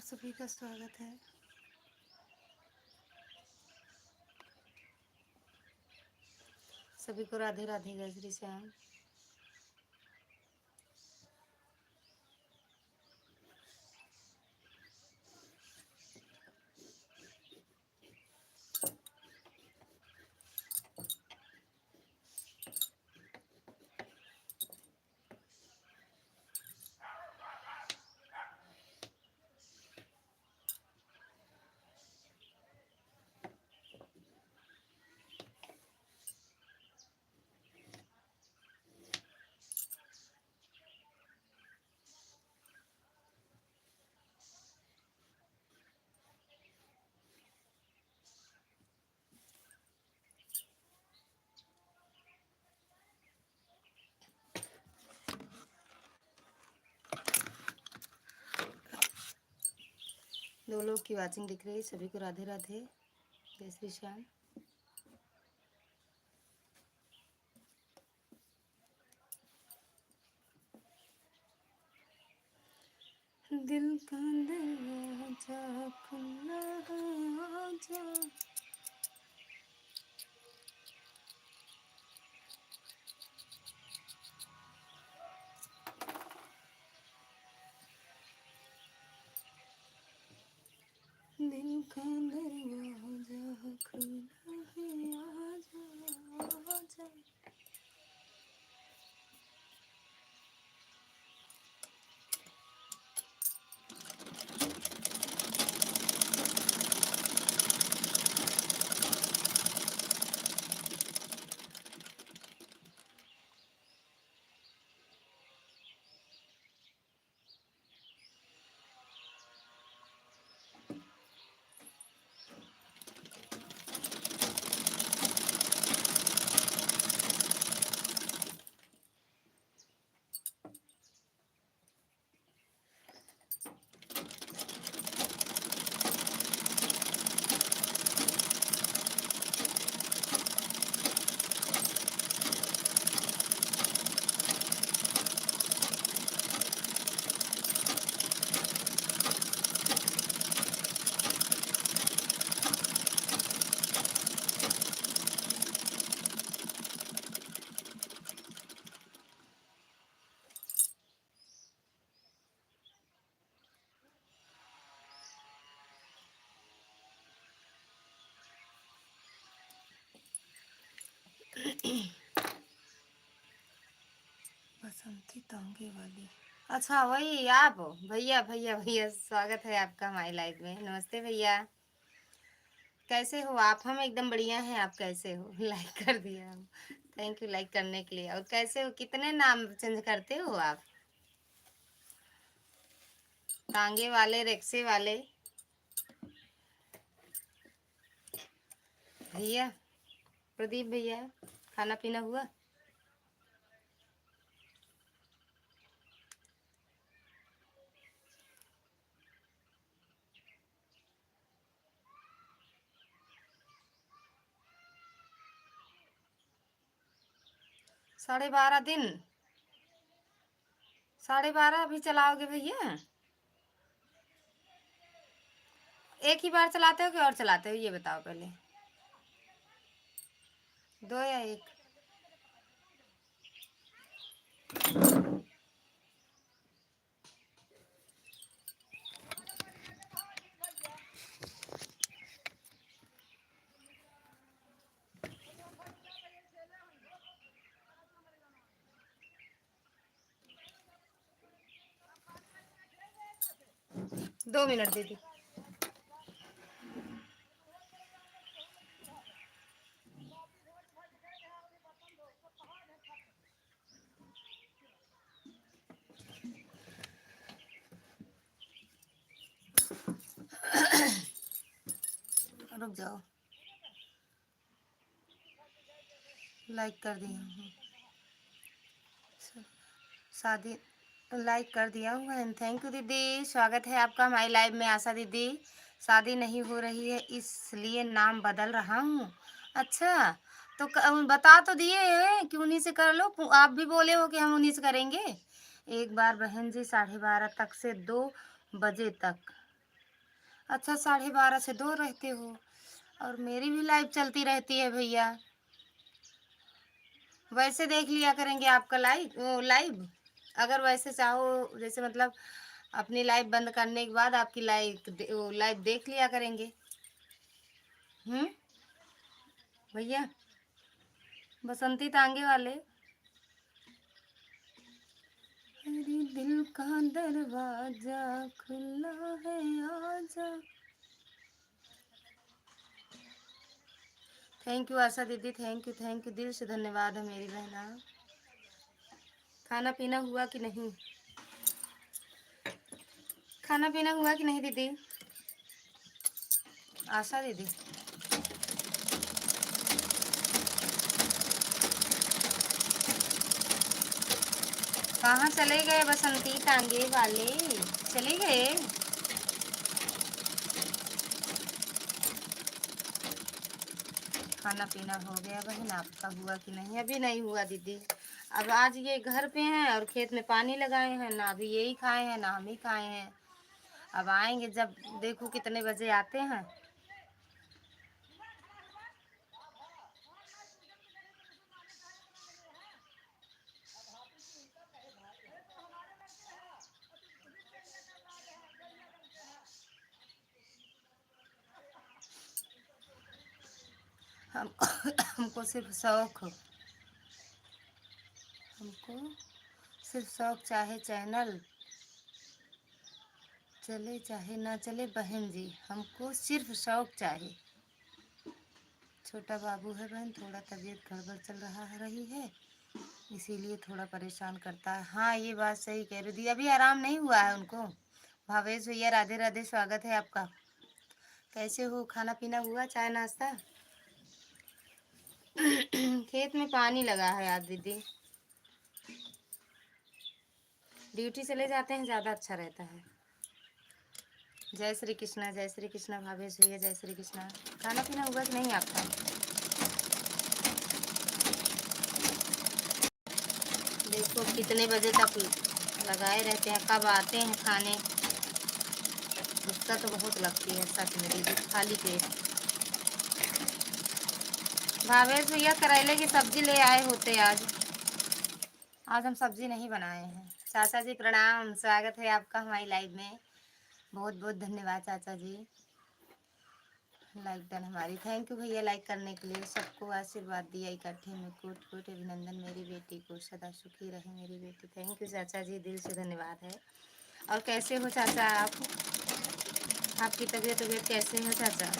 आप सभी का स्वागत है। सभी को राधे राधे। जय श्री श्याम। दो लोग की वाचिंग दिख रही है। सभी को राधे राधे। जय श्री श्याम। दिल का दरवाजा खुला है, आजा। दिल का दरवाजा खुला है, आजा आजा। बसंती तांगे वाली। अच्छा, वही आप भैया भैया भैया। स्वागत है आपका माई लाइफ में। नमस्ते भैया। कैसे हो आप? हम एकदम बढ़िया हैं। आप कैसे हो? लाइक कर दिया हम। थैंक यू लाइक करने के लिए। और कैसे हो? कितने नाम चेंज करते हो आप? तांगे वाले, रिक्शे वाले भैया। प्रदीप भैया, खाना पीना हुआ? दिन 12:30 अभी चलाओगे भैया? एक ही बार चलाते हो कि और चलाते हो, ये बताओ पहले। दो या एक? दो मिनट दीदी। रुक जाओ। लाइक कर दिया हूँ। शादी लाइक कर दिया हूँ। एंड थैंक यू दीदी। स्वागत है आपका हमारी लाइव में। आशा दीदी, शादी नहीं हो रही है इसलिए नाम बदल रहा हूँ। अच्छा, तो बता तो दिए हैं कि उन्हीं से कर लो। आप भी बोले हो कि हम उन्हीं से करेंगे। एक बार बहन जी 12:30 तक से 2 बजे तक अच्छा 12:30 से 2 रहते हो, और मेरी भी लाइव चलती रहती है भैया। वैसे देख लिया करेंगे आपका लाइव, अगर वैसे चाहो, जैसे मतलब अपनी लाइव बंद करने के बाद आपकी लाइव देख लिया करेंगे। भैया बसंती तांगे वाले, मेरी दिल का दरवाजा खुला है, आजा। थैंक यू आशा दीदी, थैंक यू, दिल से धन्यवाद है मेरी बहना। खाना पीना हुआ कि नहीं? खाना पीना हुआ कि नहीं दीदी? आशा दीदी, कहाँ चले गए बसंती टांगे वाले? चले गए? खाना पीना हो गया बहन, आपका हुआ कि नहीं? अभी नहीं हुआ दीदी। अब आज ये घर पे हैं और खेत में पानी लगाए हैं ना, अभी यही खाए हैं ना हम ही खाए हैं। अब आएंगे जब, देखो कितने बजे आते हैं। हम हमको सिर्फ शौक, हमको सिर्फ शौक, चाहे चैनल चले चाहे ना चले बहन जी, हमको सिर्फ शौक चाहे। छोटा बाबू है बहन, थोड़ा तबीयत गड़बड़ चल रही है, इसीलिए थोड़ा परेशान करता है। हाँ ये बात सही कह रही थी, अभी आराम नहीं हुआ है उनको। भावेश भैया राधे राधे, स्वागत है आपका। कैसे हो? खाना पीना हुआ, चाय नाश्ता? खेत में पानी लगा है आज दीदी, ड्यूटी चले जाते हैं, ज़्यादा अच्छा रहता है। जय श्री कृष्णा, जय श्री कृष्णा भावेश भैया, जय श्री कृष्णा। खाना पीना हुआ कि नहीं आपका? देखो कितने बजे तक लगाए रहते हैं, कब आते हैं खाने, गुस्सा तो बहुत लगती है सच में दीदी, खाली पेट। भावेश भैया करेले की सब्जी ले आए होते आज, आज हम सब्जी नहीं बनाए हैं। चाचा जी प्रणाम, स्वागत है आपका हमारी लाइव में, बहुत बहुत धन्यवाद चाचा जी, लाइक डन हमारी। थैंक यू भैया लाइक करने के लिए, सबको आशीर्वाद दिया इकट्ठे में, कोट कोट अभिनंदन, मेरी बेटी को सदा सुखी रहे मेरी बेटी। थैंक यू चाचा जी, दिल से धन्यवाद है। और कैसे हो चाचा आप? आपकी तबीयत कैसे है चाचा?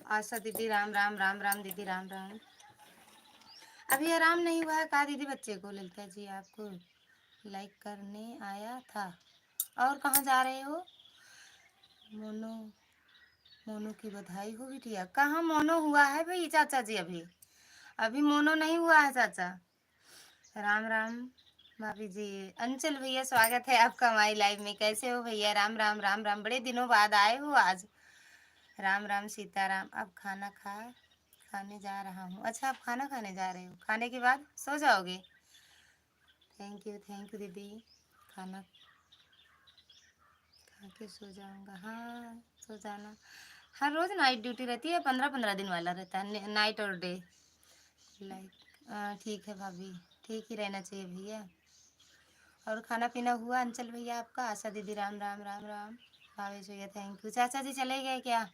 आशा दीदी राम राम, राम राम दीदी, राम राम। अभी आराम नहीं हुआ है कहा दीदी बच्चे को? ललिता जी आपको लाइक करने आया था, और कहाँ जा रहे हो? मोनो, मोनो की बधाई हो बिटिया। कहाँ मोनो हुआ है भाई चाचा जी? अभी अभी मोनो नहीं हुआ है चाचा। राम राम भाभी जी। अंचल भैया स्वागत है आपका हमारी लाइव में, कैसे हो भैया? राम राम, राम राम, बड़े दिनों बाद आए हो आज। राम राम सीताराम। अब खाना खाने जा रहा हूँ। अच्छा आप खाना खाने जा रहे हो, खाने के बाद सो जाओगे? थैंक यू दीदी। खाना खा के सो जाऊंगा, हाँ सो जाना। हर रोज़ नाइट ड्यूटी रहती है, 15-15 दिन वाला रहता है, नाइट और डे। लाइक ठीक है भाभी, ठीक ही रहना चाहिए भैया। और खाना पीना हुआ अंचल भैया आपका? आशा दीदी राम राम, राम राम। भावेश भैया थैंक यू। चाचा जी चले गए क्या?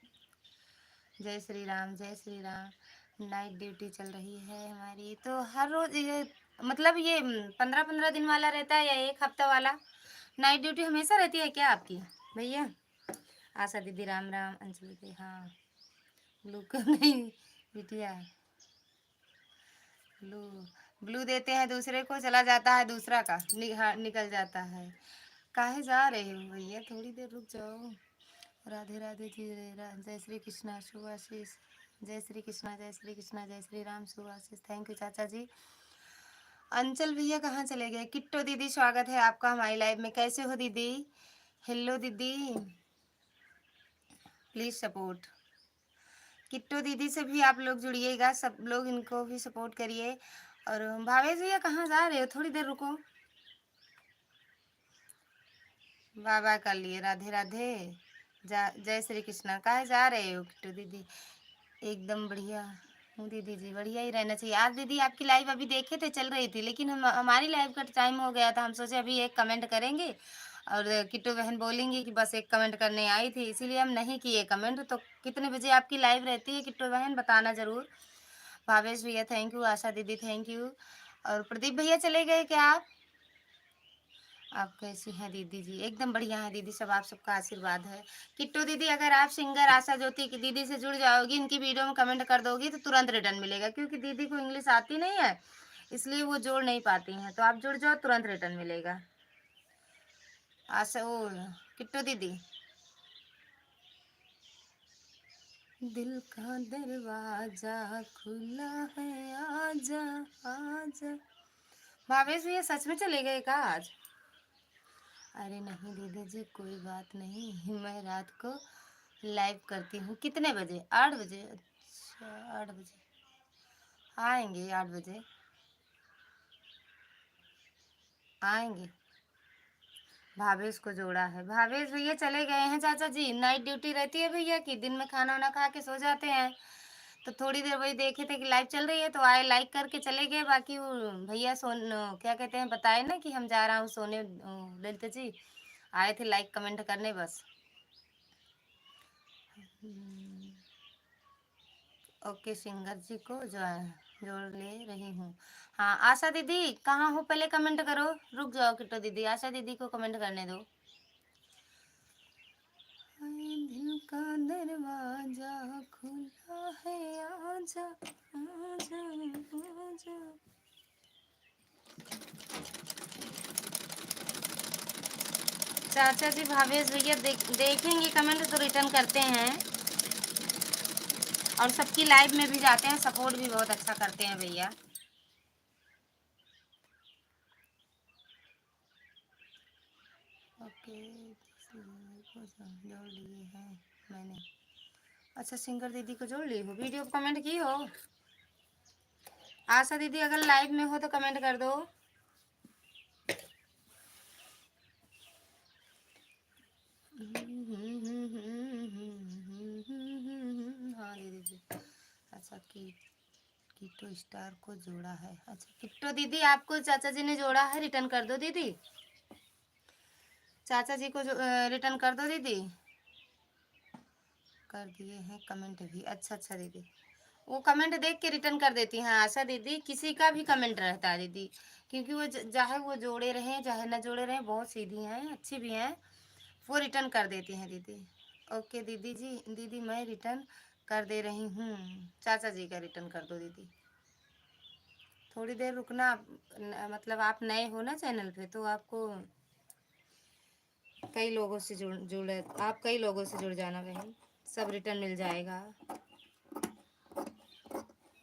जय श्री राम, जय श्री राम। नाइट ड्यूटी चल रही है हमारी, तो हर रोज़ ये मतलब ये 15-15 दिन वाला रहता है या 1 हफ्ता वाला? नाइट ड्यूटी हमेशा रहती है क्या आपकी भैया? आशा दीदी राम राम, अंजलि दीदी हाँ। ब्लू क्यों नहीं बिटिया? ब्लू, ब्लू देते हैं दूसरे को, चला जाता है दूसरा का, निकल जाता है। काहे जा रहे हो भैया? थोड़ी देर रुक जाओ। राधे राधे जी, जय श्री कृष्णा शुभाशीष, जय श्री कृष्णा, जय श्री कृष्णा, जय श्री राम शुभाशीष। थैंक यू चाचा जी। अंचल भैया कहाँ चले गए? किट्टो दीदी स्वागत है आपका हमारी लाइव में, कैसे हो दीदी? हेलो दीदी, प्लीज़ सपोर्ट। किट्टो दीदी से भी आप लोग जुड़िएगा, सब लोग इनको भी सपोर्ट करिए। और भावेश भैया कहाँ जा रहे हो? थोड़ी देर रुको। बाबा कर लिए। राधे राधे। जय श्री कृष्णा। कहाँ जा रहे हो किट्टू दीदी? एकदम बढ़िया हूँ दीदी जी, बढ़िया ही रहना चाहिए। आज दीदी आपकी लाइव अभी देखे थे, चल रही थी, लेकिन हमारी लाइव का टाइम हो गया था। हम सोचे अभी एक कमेंट करेंगे और किट्टू बहन बोलेंगी कि बस एक कमेंट करने आई थी, इसीलिए हम नहीं किए कमेंट। तो कितने बजे आपकी लाइव रहती है किट्टू बहन, बताना ज़रूर। भावेश भैया थैंक यू, आशा दीदी थैंक यू, और प्रदीप भैया चले गए क्या आप कैसी हैं दीदी जी? एकदम बढ़िया है दीदी, सब आप सबका आशीर्वाद है। किट्टू दीदी, अगर आप सिंगर आशा ज्योति की दीदी से जुड़ जाओगी, इनकी वीडियो में कमेंट कर दोगी तो तुरंत रिटर्न मिलेगा, क्योंकि दीदी को इंग्लिश आती नहीं है, इसलिए वो जोड़ नहीं पाती हैं। तो आप जुड़ जाओ, तुरंत रिटर्न मिलेगा। आशा, ओ किट्टू दीदी, दिल का दरवाजा खुला है, आजा आजा। भावेश भैया सच में चले गए का आज? अरे नहीं दीदी जी, कोई बात नहीं, मैं रात को लाइव करती हूँ। कितने बजे? 8 बजे? अच्छा 8 बजे आएंगे, 8 बजे आएंगे। भावेश को जोड़ा है। भावेश भैया चले गए हैं चाचा जी, नाइट ड्यूटी रहती है भैया की, दिन में खाना वाना खा के सो जाते हैं। तो थोड़ी देर वही देखे थे कि लाइव चल रही है तो आए, लाइक करके चले गए। बाकी वो भैया क्या कहते हैं, बताए ना कि हम जा रहा हूँ सोने, ललिता जी आए थे लाइक कमेंट करने बस। ओके, सिंगर जी को जोड़ ले रही हूँ। हाँ आशा दीदी कहाँ हो, पहले कमेंट करो। रुक जाओ किट्टू दीदी, आशा दीदी को कमेंट करने दो। दिल का दरवाजा खुला है, आजा आजा आजा। चाचा जी भावेश भैया देखेंगे कमेंट तो रिटर्न करते हैं, और सबकी लाइव में भी जाते हैं, सपोर्ट भी बहुत अच्छा करते हैं भैया। ओके, जोड़ लिए हैं मैंने। अच्छा, सिंगर दीदी को जोड़ ली हो, वीडियो को कमेंट की हो? आशा दीदी अगर लाइव में हो तो कमेंट कर दो। हाँ दीदी जी। अच्छा, किट्टू स्टार को जोड़ा है। अच्छा किट्टू दीदी, आपको चाचा जी ने जोड़ा है, रिटर्न कर दो दीदी। चाचा जी को रिटर्न कर दो दीदी। कर दिए हैं कमेंट भी। अच्छा अच्छा दीदी, वो कमेंट देख के रिटर्न कर देती हैं आशा दीदी। किसी का भी कमेंट रहता है दीदी, क्योंकि वो चाहे वो जोड़े रहें चाहे न जोड़े रहें, बहुत सीधी हैं, अच्छी भी हैं, वो रिटर्न कर देती हैं दीदी। ओके दीदी जी, दीदी मैं रिटर्न कर दे रही हूँ। चाचा जी का रिटर्न कर दो दीदी। थोड़ी देर रुकना, मतलब आप नए हो ना चैनल पे, तो आपको कई लोगों से जुड़े, आप कई लोगों से जुड़ जाना बहन, सब रिटर्न मिल जाएगा।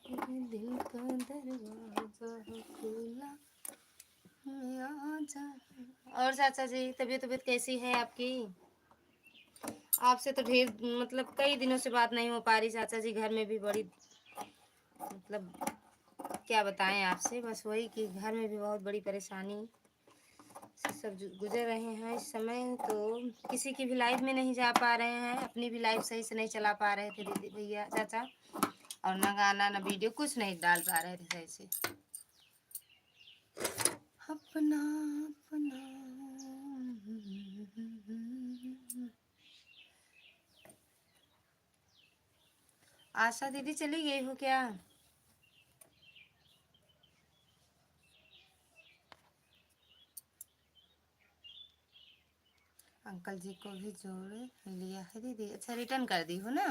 दिल का दरवाजा खुला है, आजा। और चाचा जी तबीयत तबीयत कैसी है आपकी? आपसे तो ढेर, मतलब कई दिनों से बात नहीं हो पा रही चाचा जी। घर में भी बड़ी, मतलब क्या बताएं आपसे, बस वही कि घर में भी बहुत बड़ी परेशानी से सब गुजर रहे हैं इस समय। तो किसी की भी लाइफ में नहीं जा पा रहे हैं, अपनी भी लाइफ सही से नहीं चला पा रहे थे दीदी भैया चाचा, और ना गाना ना वीडियो कुछ नहीं डाल पा रहे थे सही से। अपना अपना आशा दीदी चली गई हो क्या? अंकल जी को भी जोड़ लिया है दीदी। अच्छा, रिटर्न कर दी हो ना?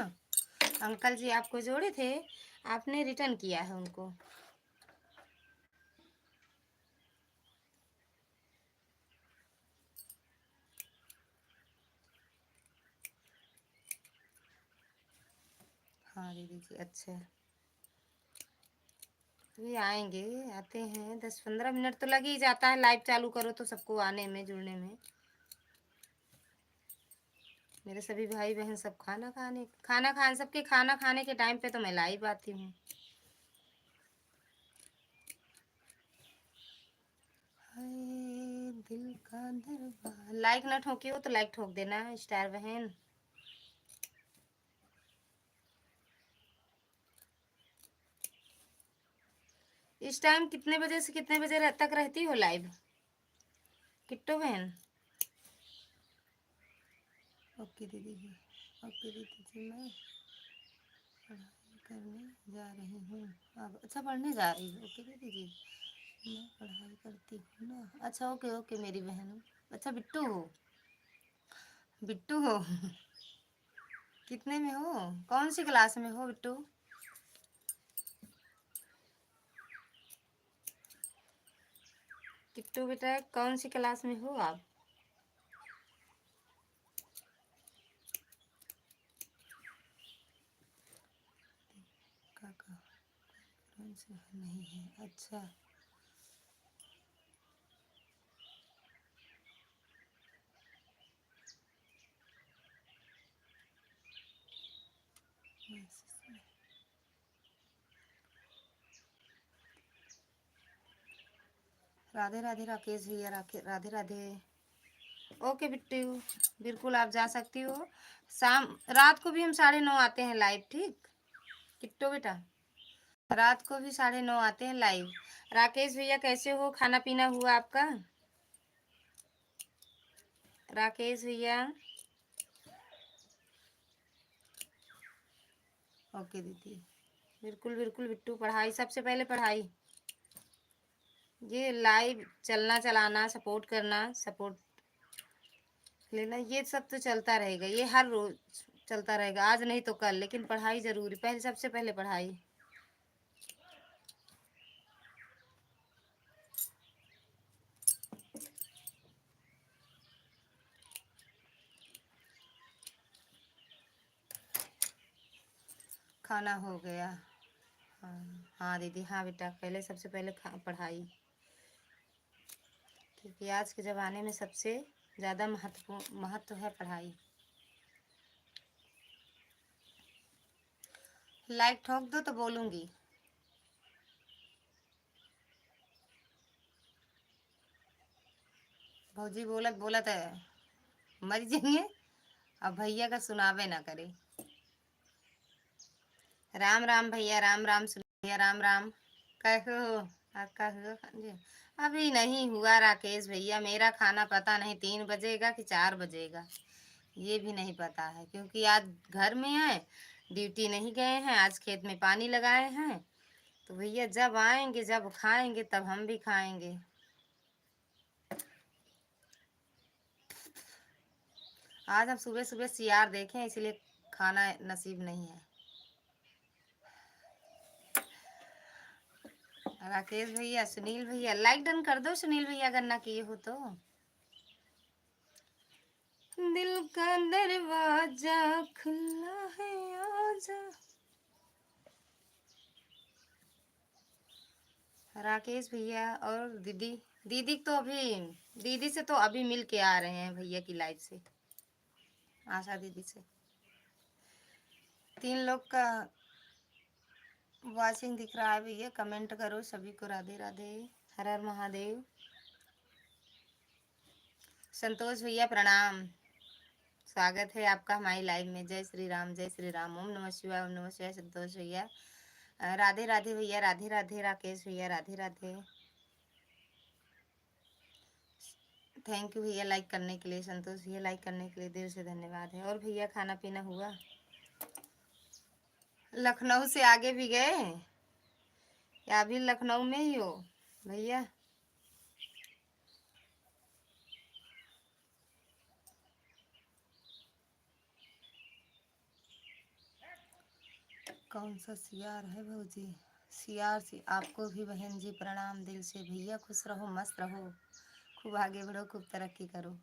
अंकल जी आपको जोड़े थे, आपने रिटर्न किया है उनको। हाँ दीदी जी, अच्छा भी आएंगे, आते हैं 10-15 मिनट तो लग ही जाता है, लाइव चालू करो तो सबको आने में, जुड़ने में। मेरे सभी भाई बहन सब खाना खाने सबके खाना खाने के टाइम पे तो मैं लाइव आती हूँ। दिल का दरबार। लाइक ना ठोकी हो तो लाइक ठोक देना स्टार बहन। इस टाइम कितने बजे से कितने बजे तक रहती हो लाइव किट्टू बहन? ओके दीदी जी, ओके दीदी जी, मैं पढ़ाई करने जा रही हूँ अब। अच्छा पढ़ने जा रही हूँ, ओके दीदी जी, मैं पढ़ाई करती हूँ ना। अच्छा ओके ओके मेरी बहन। अच्छा बिट्टू हो, बिट्टू हो कितने में हो, कौन सी क्लास में हो बिट्टू? किट्टू बेटा कौन सी क्लास में हो आप? काका कौन सी नहीं है, अच्छा राधे राधे राकेश भैया, राधे राधे। ओके बिट्टू, बिल्कुल आप जा सकती हो। शाम रात को भी हम 9:30 आते हैं लाइव, ठीक किट्टू बेटा? रात को भी 9:30 आते हैं लाइव। राकेश भैया कैसे हो, खाना पीना हुआ आपका? राकेश भैया ओके दीदी, बिल्कुल बिल्कुल बिट्टू, पढ़ाई सबसे पहले पढ़ाई। ये लाइव चलना चलाना सपोर्ट करना सपोर्ट लेना ये सब तो चलता रहेगा, ये हर रोज चलता रहेगा, आज नहीं तो कल, लेकिन पढ़ाई जरूरी, पहले सबसे पहले पढ़ाई। खाना हो गया? हाँ हाँ दीदी, हाँ बेटा, पहले सबसे पहले पढ़ाई, क्योंकि आज के ज़माने में सबसे ज़्यादा महत्व है पढ़ाई। लाइक ठोक दो तो बोलूँगी। भौजी बोलत बोलत मर जाएंगे, अब भैया का सुनावे ना करे। राम राम भैया, राम राम भैया, राम राम। कैसे हो? कहो जी। अभी नहीं हुआ राकेश भैया, मेरा खाना पता नहीं 3 बजेगा कि 4 बजेगा, ये भी नहीं पता है, क्योंकि आज घर में है, ड्यूटी नहीं गए हैं, आज खेत में पानी लगाए हैं, तो भैया जब आएंगे जब खाएंगे तब हम भी खाएंगे। आज हम सुबह सुबह सियार देखें, इसलिए खाना नसीब नहीं है। राकेश भैया, सुनील भैया, लाइक डन कर दो सुनील भैया अगर ना किए हो तो। दिल का दरवाजा खुला है, आजा। राकेश भैया और दीदी, दीदी तो अभी, दीदी से तो अभी मिल के आ रहे हैं भैया की लाइफ से, आशा दीदी से। 3 लोग का वॉचिंग दिख रहा है भैया, कमेंट करो सभी को, राधे राधे, हर हर महादेव। संतोष भैया प्रणाम, स्वागत है आपका हमारी लाइव में। जय श्री राम, जय श्री राम, ओम नमः शिवाय, ओम नमः शिवाय। संतोष भैया राधे राधे भैया, राधे राधे। राकेश भैया राधे राधे, थैंक यू भैया लाइक करने के लिए। संतोष भैया लाइक करने के लिए दिल से धन्यवाद है। और भैया खाना पीना हुआ? लखनऊ से आगे भी गए या अभी लखनऊ में ही हो भैया? कौन सा सियार है भौजी? सियार से आपको भी बहन जी प्रणाम दिल से। भैया खुश रहो, मस्त रहो, खूब आगे बढ़ो, खूब तरक्की करो।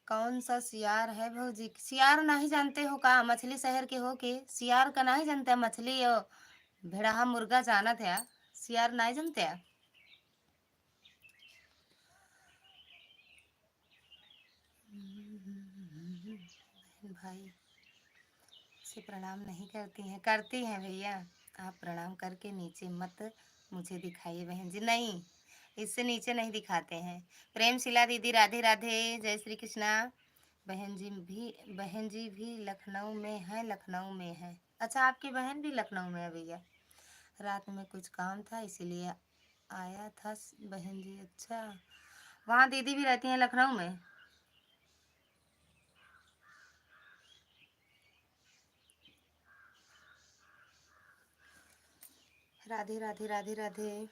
कौन सा सियार है भौजी? सियार नहीं जानते हो का? मछली शहर के हो के सियार का नहीं जानते? मछली और भेड़ा मुर्गा जाना था, सियार नहीं जानते? भाई से प्रणाम नहीं करती हैं? करती हैं भैया, आप प्रणाम करके नीचे मत मुझे दिखाइए बहन जी। नहीं, इससे नीचे नहीं दिखाते हैं। प्रेम शिला दीदी राधे राधे, जय श्री कृष्णा। बहन जी भी लखनऊ में है, लखनऊ में है। अच्छा, आपकी बहन भी लखनऊ में है भैया। रात में कुछ काम था इसीलिए आया था बहन जी। अच्छा, वहाँ दीदी भी रहती हैं लखनऊ में। राधे राधे राधे राधे।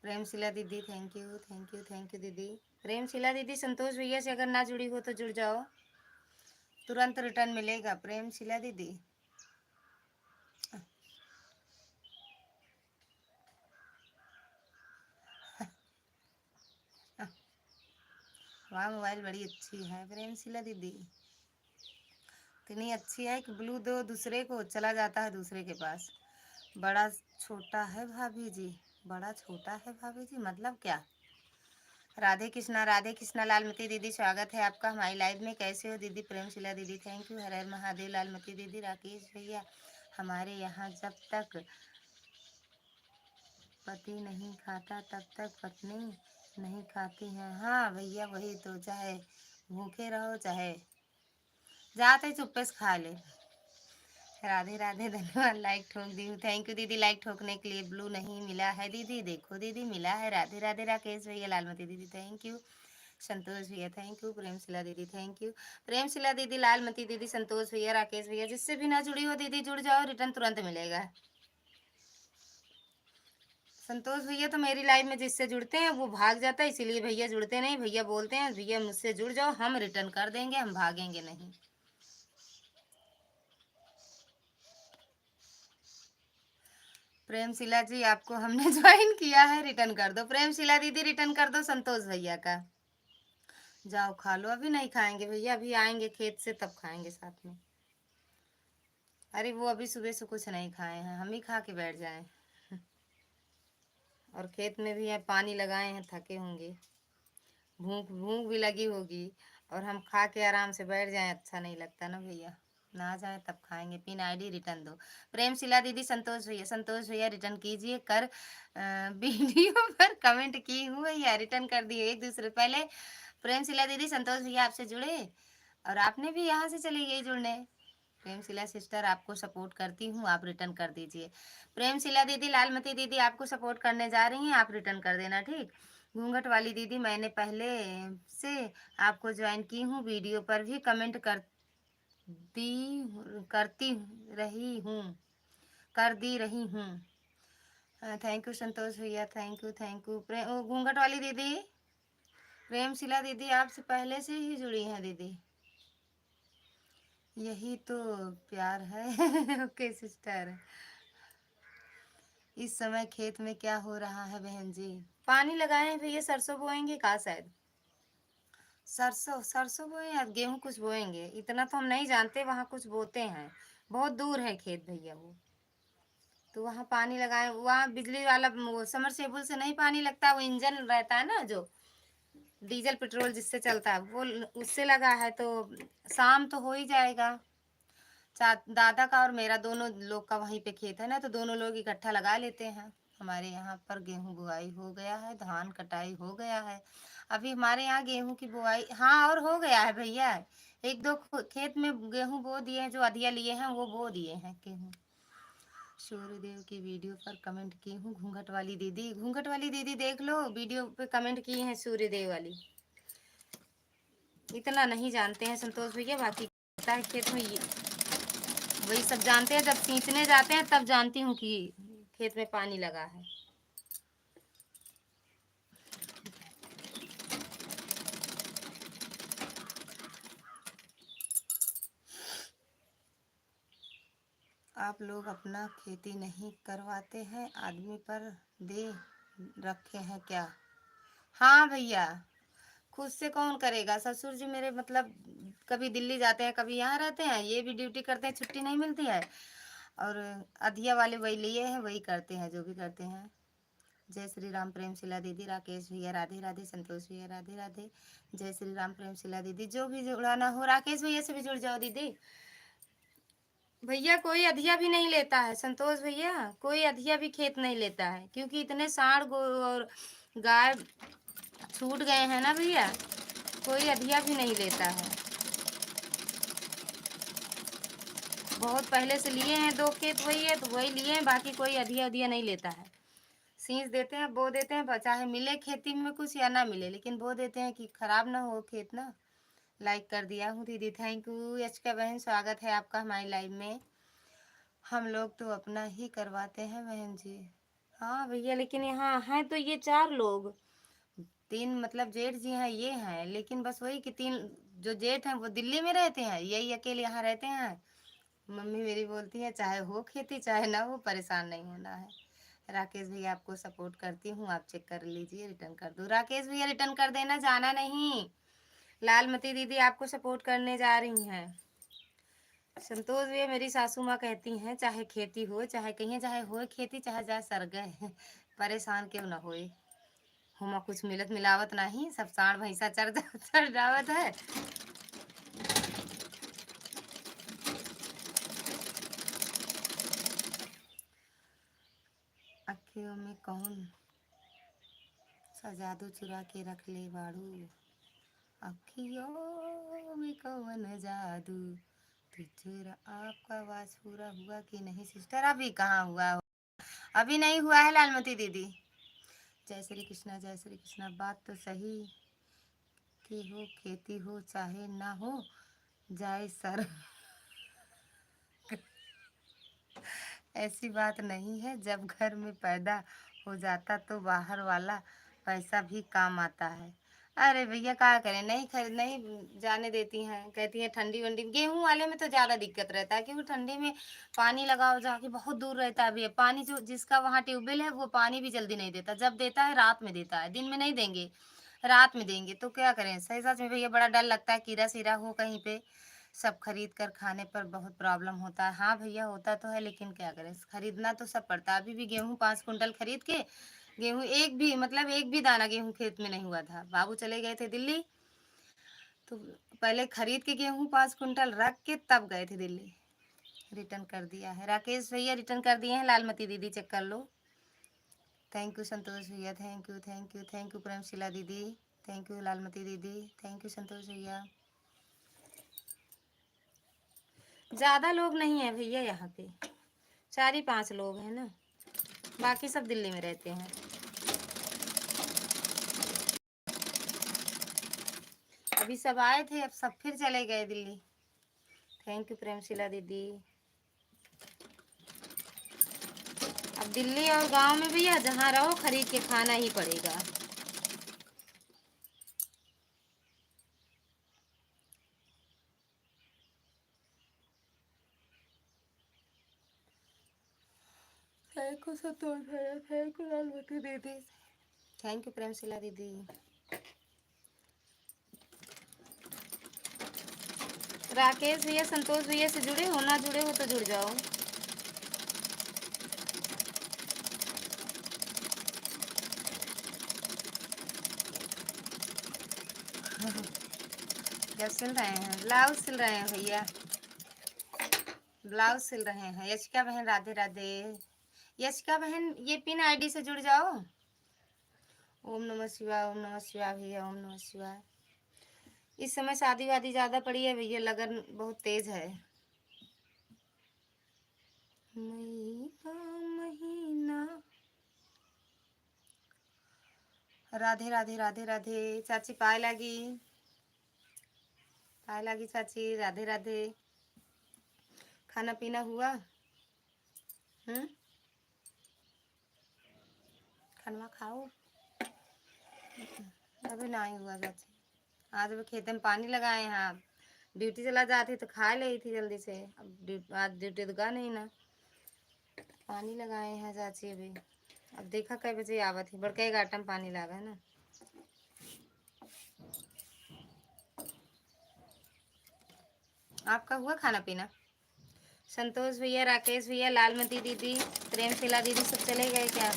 प्रेम शिला दीदी thank you thank you thank you दीदी। प्रेम शिला दीदी संतोष भैया से अगर ना जुड़ी हो तो जुड़ जाओ, तुरंत रिटर्न मिलेगा। प्रेम शिला दीदी, वाह मोबाइल बड़ी अच्छी है प्रेम शिला दीदी। इतनी अच्छी है कि ब्लू दो दूसरे को चला जाता है दूसरे के पास। बड़ा छोटा है भाभी जी, बड़ा छोटा है भाभी जी, मतलब क्या। राधे कृष्णा लालमती दीदी, स्वागत है आपका हमारी लाइव में। कैसे हो दीदी। प्रेम शिला दीदी थैंक यू। हर हर महादेव। लालमती दीदी, राकेश भैया, हमारे यहाँ जब तक पति नहीं खाता तब तक पत्नी नहीं खाती है। हाँ भैया वही तो, चाहे भूखे रहो चाहे जाते चुप्पे से खा ले। राधे राधे, धन्यवाद। लाइक ठोक दी हूँ, थैंक यू दीदी। लाइक ठोकने के लिए ब्लू नहीं मिला है दीदी, देखो दीदी मिला है। राधे राधे। राकेश भैया, लालमती दीदी थैंक यू। संतोष भैया थैंक यू। प्रेम शिला दीदी थैंक यू। प्रेम शिला दीदी, लालमती दीदी, संतोष भैया, राकेश भैया, जिससे भी ना जुड़ी हो दीदी जुड़ जाओ, रिटर्न तुरंत मिलेगा। संतोष भैया तो मेरी लाइफ में जिससे जुड़ते हैं वो भाग जाता है, इसीलिए भैया जुड़ते नहीं। भैया बोलते हैं भैया मुझसे जुड़ जाओ, हम रिटर्न कर देंगे, हम भागेंगे नहीं। प्रेम शिला जी, आपको हमने ज्वाइन किया है, रिटर्न कर दो। प्रेम शिला दीदी रिटर्न कर दो संतोष भैया का। जाओ खा लो। अभी नहीं खाएंगे भैया, अभी आएंगे खेत से तब खाएंगे साथ में। अरे वो अभी सुबह से कुछ नहीं खाए हैं, हम ही खा के बैठ जाएं। और खेत में भी है, पानी लगाए हैं, थके होंगे, भूख भूख भी लगी होगी, और हम खा के आराम से बैठ जाएं, अच्छा नहीं लगता ना भैया। ना जाए तब खाएंगे। पिन आईडी रिटर्न दो। प्रेम शिला दीदी, संतोष भैया रिटर्न कीजिए। कर वीडियो पर कमेंट की हूँ भैया, रिटर्न कर दिए एक दूसरे पहले। प्रेम शिला दीदी, संतोष भैया आपसे जुड़े और आपने भी यहाँ से चली गई जुड़ने। प्रेम शिला सिस्टर, आपको सपोर्ट करती हूँ, आप रिटर्न कर दीजिए। प्रेम शिला दीदी, लालमती दीदी आपको सपोर्ट करने जा रही हैं, आप रिटर्न कर देना ठीक। घूंघट वाली दीदी, मैंने पहले से आपको ज्वाइन की हूँ, वीडियो पर भी कमेंट करती रही हूँ, कर दी रही हूँ। थैंक यू संतोष भैया, थैंक यू थैंक यू। घूंघट वाली दीदी, प्रेम शिला दीदी आपसे पहले से ही जुड़ी हैं दीदी, यही तो प्यार है। Okay sister. इस समय खेत में क्या हो रहा है बहन जी। पानी लगाए हैं भैया, सरसों बोएंगे का शायद। सरसों सरसों बोए या गेहूं कुछ बोएंगे, इतना तो हम नहीं जानते। वहाँ कुछ बोते हैं, बहुत दूर है खेत भैया वो। तो वहाँ पानी लगाए, वहाँ बिजली वाला वो समरसेबुल से नहीं पानी लगता, वो इंजन रहता है ना जो डीजल पेट्रोल जिससे चलता है, वो उससे लगा है। तो शाम तो हो ही जाएगा। दादा का और मेरा दोनों लोग का वहीं पे खेत है ना, तो दोनों लोग इकट्ठा लगा लेते हैं। हमारे यहाँ पर गेहूं बुआई हो गया है, धान कटाई हो गया है। अभी हमारे यहाँ गेहूं की बुआई, हाँ, और हो गया है भैया। एक दो खेत में गेहूं बो दिए हैं, जो अधिया लिए हैं वो बो दिए हैं गेहूं। सूर्यदेव की वीडियो पर कमेंट की हूँ। घूंघट वाली दीदी देख लो, वीडियो पे कमेंट किए हैं सूर्यदेव वाली। इतना नहीं जानते हैं संतोष भैया, बाकी होता है खेत में ये, वही सब जानते हैं। जब सींचने जाते हैं तब जानती हूँ कि खेत में पानी लगा है। आप लोग अपना खेती नहीं करवाते हैं, आदमी पर दे रखे हैं क्या। हाँ भैया, खुद से कौन करेगा। ससुर जी मेरे मतलब कभी दिल्ली जाते हैं, कभी यहाँ रहते हैं, ये भी ड्यूटी करते हैं, छुट्टी नहीं मिलती है। और अधिया वाले वही लिए हैं, वही करते हैं जो भी करते हैं। जय श्री राम। प्रेम शिला दीदी, राकेश भैया राधे राधे, संतोष भैया राधे राधे। जय श्री राम। प्रेम शिला दीदी, जो भी जुड़ाना हो राकेश भैया से भी जुड़ जाओ दीदी। भैया कोई अधिया भी नहीं लेता है संतोष भैया, कोई अधिया भी खेत नहीं लेता है क्योंकि इतने सांड और गाय छूट गए हैं ना भैया, कोई अधिया भी नहीं लेता है। बहुत पहले से लिए हैं 2 खेत वही है तो वही लिए हैं, बाकी कोई अधिया उधिया नहीं लेता है। सींच देते हैं, बो देते हैं, चाहे मिले खेती में कुछ या ना मिले, लेकिन बो देते हैं कि खराब ना हो खेत ना। लाइक कर दिया हूँ दीदी, थैंक यू। यचिका बहन स्वागत है आपका हमारी लाइव में। हम लोग तो अपना ही करवाते हैं बहन जी। हाँ भैया, लेकिन यहाँ हैं तो ये 4 लोग, 3 मतलब जेठ जी हैं ये हैं, लेकिन बस वही कि 3 जो जेठ हैं वो दिल्ली में रहते हैं, यही अकेले यहाँ रहते हैं। मम्मी मेरी बोलती है चाहे हो खेती चाहे ना हो, परेशान नहीं होना है। राकेश भैया आपको सपोर्ट करती हूँ, आप चेक कर लीजिए, रिटर्न कर दो। राकेश भैया रिटर्न कर देना, जाना नहीं। लालमती दीदी आपको सपोर्ट करने जा रही हैं। संतोष भैया मेरी सासू माँ कहती हैं चाहे खेती हो चाहे कहीं, चाहे हो खेती चाहे जाए सर गए परेशान क्यों ना होए। हुमा कुछ मिलत मिलावत नहीं, सब सांड भैंसा चढ़ जावत है। अखियों में कौन सा जादू चुरा के रख ले बाड़ू, अखियों में कौन जादू तू चुरा। आपका आवाज पूरा हुआ कि नहीं सिस्टर? अभी कहाँ हुआ, अभी नहीं हुआ है लालमती दीदी। जय श्री कृष्णा, जय श्री कृष्णा। बात तो सही कि हो खेती हो चाहे ना हो जाए सर ऐसी बात नहीं है, जब घर में पैदा हो जाता तो बाहर वाला पैसा भी काम आता है। अरे भैया क्या करें, नहीं जाने देती हैं, कहती हैं ठंडी वंडी। गेहूं वाले में तो ज़्यादा दिक्कत रहता है क्योंकि ठंडी में पानी लगाओ जाके बहुत दूर रहता है भैया। पानी जो जिसका वहाँ ट्यूबवेल है वो पानी भी जल्दी नहीं देता, जब देता है रात में देता है, दिन में नहीं देंगे, रात में देंगे। तो क्या करें, सही सच में भैया बड़ा डर लगता है कीड़ा सीरा हो कहीं पे। सब खरीद कर खाने पर बहुत प्रॉब्लम होता है। हाँ भैया होता तो है, लेकिन क्या करें, खरीदना तो सब पड़ता है। अभी भी गेहूं 5 कुंटल खरीद के, गेहूं एक भी मतलब एक भी दाना गेहूं खेत में नहीं हुआ था। बाबू चले गए थे दिल्ली, तो पहले खरीद के गेहूं 5 कुंटल रख के तब गए थे दिल्ली। रिटर्न कर दिया है राकेश भैया, रिटर्न कर दिए हैं। लालमती दीदी चेक कर लो। थैंक यू संतोष भैया, thank you thank you thank you Premshila दीदी, थैंक यू लालमती दीदी, थैंक यू संतोष भैया। ज़्यादा लोग नहीं है भैया यहाँ पे, 4 ही 5 लोग हैं ना, बाकी सब दिल्ली में रहते हैं। अभी सब आए थे, अब सब फिर चले गए दिल्ली। थैंक यू प्रेमशिला दीदी। अब दिल्ली और गांव में भैया जहाँ रहो खरीद के खाना ही पड़ेगा। थैंक यू संतोष भैया, थैंक यू लालमती दीदी, थैंक यू प्रेमशिला दीदी। राकेश भैया संतोष भैया से जुड़े हो, ना जुड़े हो तो जुड़ जाओ। क्या सिल रहे हैं? ब्लाउज सिल रहे हैं भैया, ब्लाउज सिल रहे हैं। यशिका बहन राधे राधे। यशिका बहन ये पिन आईडी से जुड़ जाओ। ओम नमः शिवाय, ओम नमः शिवाय भैया, ओम नमः शिवाय। इस समय शादी वादी ज्यादा पड़ी है भैया, लगन बहुत तेज है। मई का महीना। राधे राधे राधे राधे। चाची पाए लागी, पाए लागी चाची, राधे राधे। खाना पीना हुआ? खाना खाओ। अभी नहीं हुआ चाची, आज भी खेत में पानी लगाए हैं। आप ड्यूटी चला जाती तो खा ली थी जल्दी से, अब आज ड्यूटी तो गा नहीं ना, पानी लगाए हैं चाची अभी। अब देखा कई बजे आवत थी, बड़का एक आटम पानी लगा है ना। आपका हुआ खाना पीना? संतोष भैया, राकेश भैया, लालमती दीदी, प्रेमशिला दीदी सब चले गए क्या?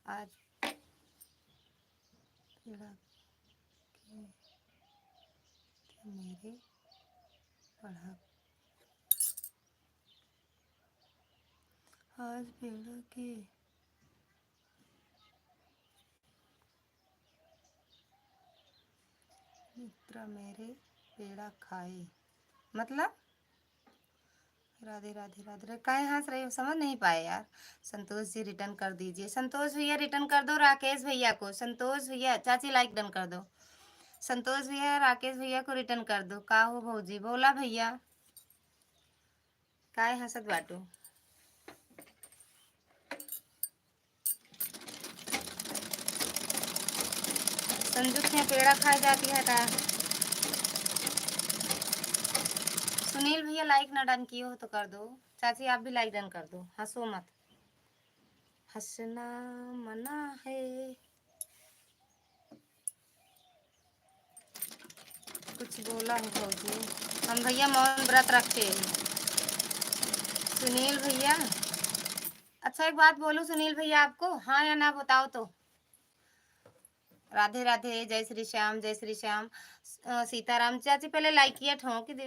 आज मेरे पढ़ा आज पेड़ के मित्र मेरे पेड़ा खाए, मतलब राधे राधे राधे राधे। काहे हंस रहे हो, समझ नहीं पाए यार। संतोष जी रिटर्न कर दीजिए, संतोष भैया रिटर्न कर दो राकेश भैया को। संतोष भैया, चाची लाइक डन कर दो। संतोष भैया राकेश भैया को रिटर्न कर दो। का हो भौजी, बोला भैया काहे हंसत बाटू। संजू के यहाँ पेड़ा खाई जाती है का। सुनील भैया लाइक ना डन किए हो तो कर दो। चाची आप भी लाइक डन कर दो, हंसो मत, हंसना मना है। कुछ बोला है भौजी, हम भैया मौन व्रत रखे हैं। सुनील भैया, अच्छा एक बात बोलूं सुनील भैया आपको, हाँ या ना बताओ तो। राधे राधे, जय श्री श्याम, जय श्री श्याम। सीताराम चाची पहले लाइक किया ठोंक दे।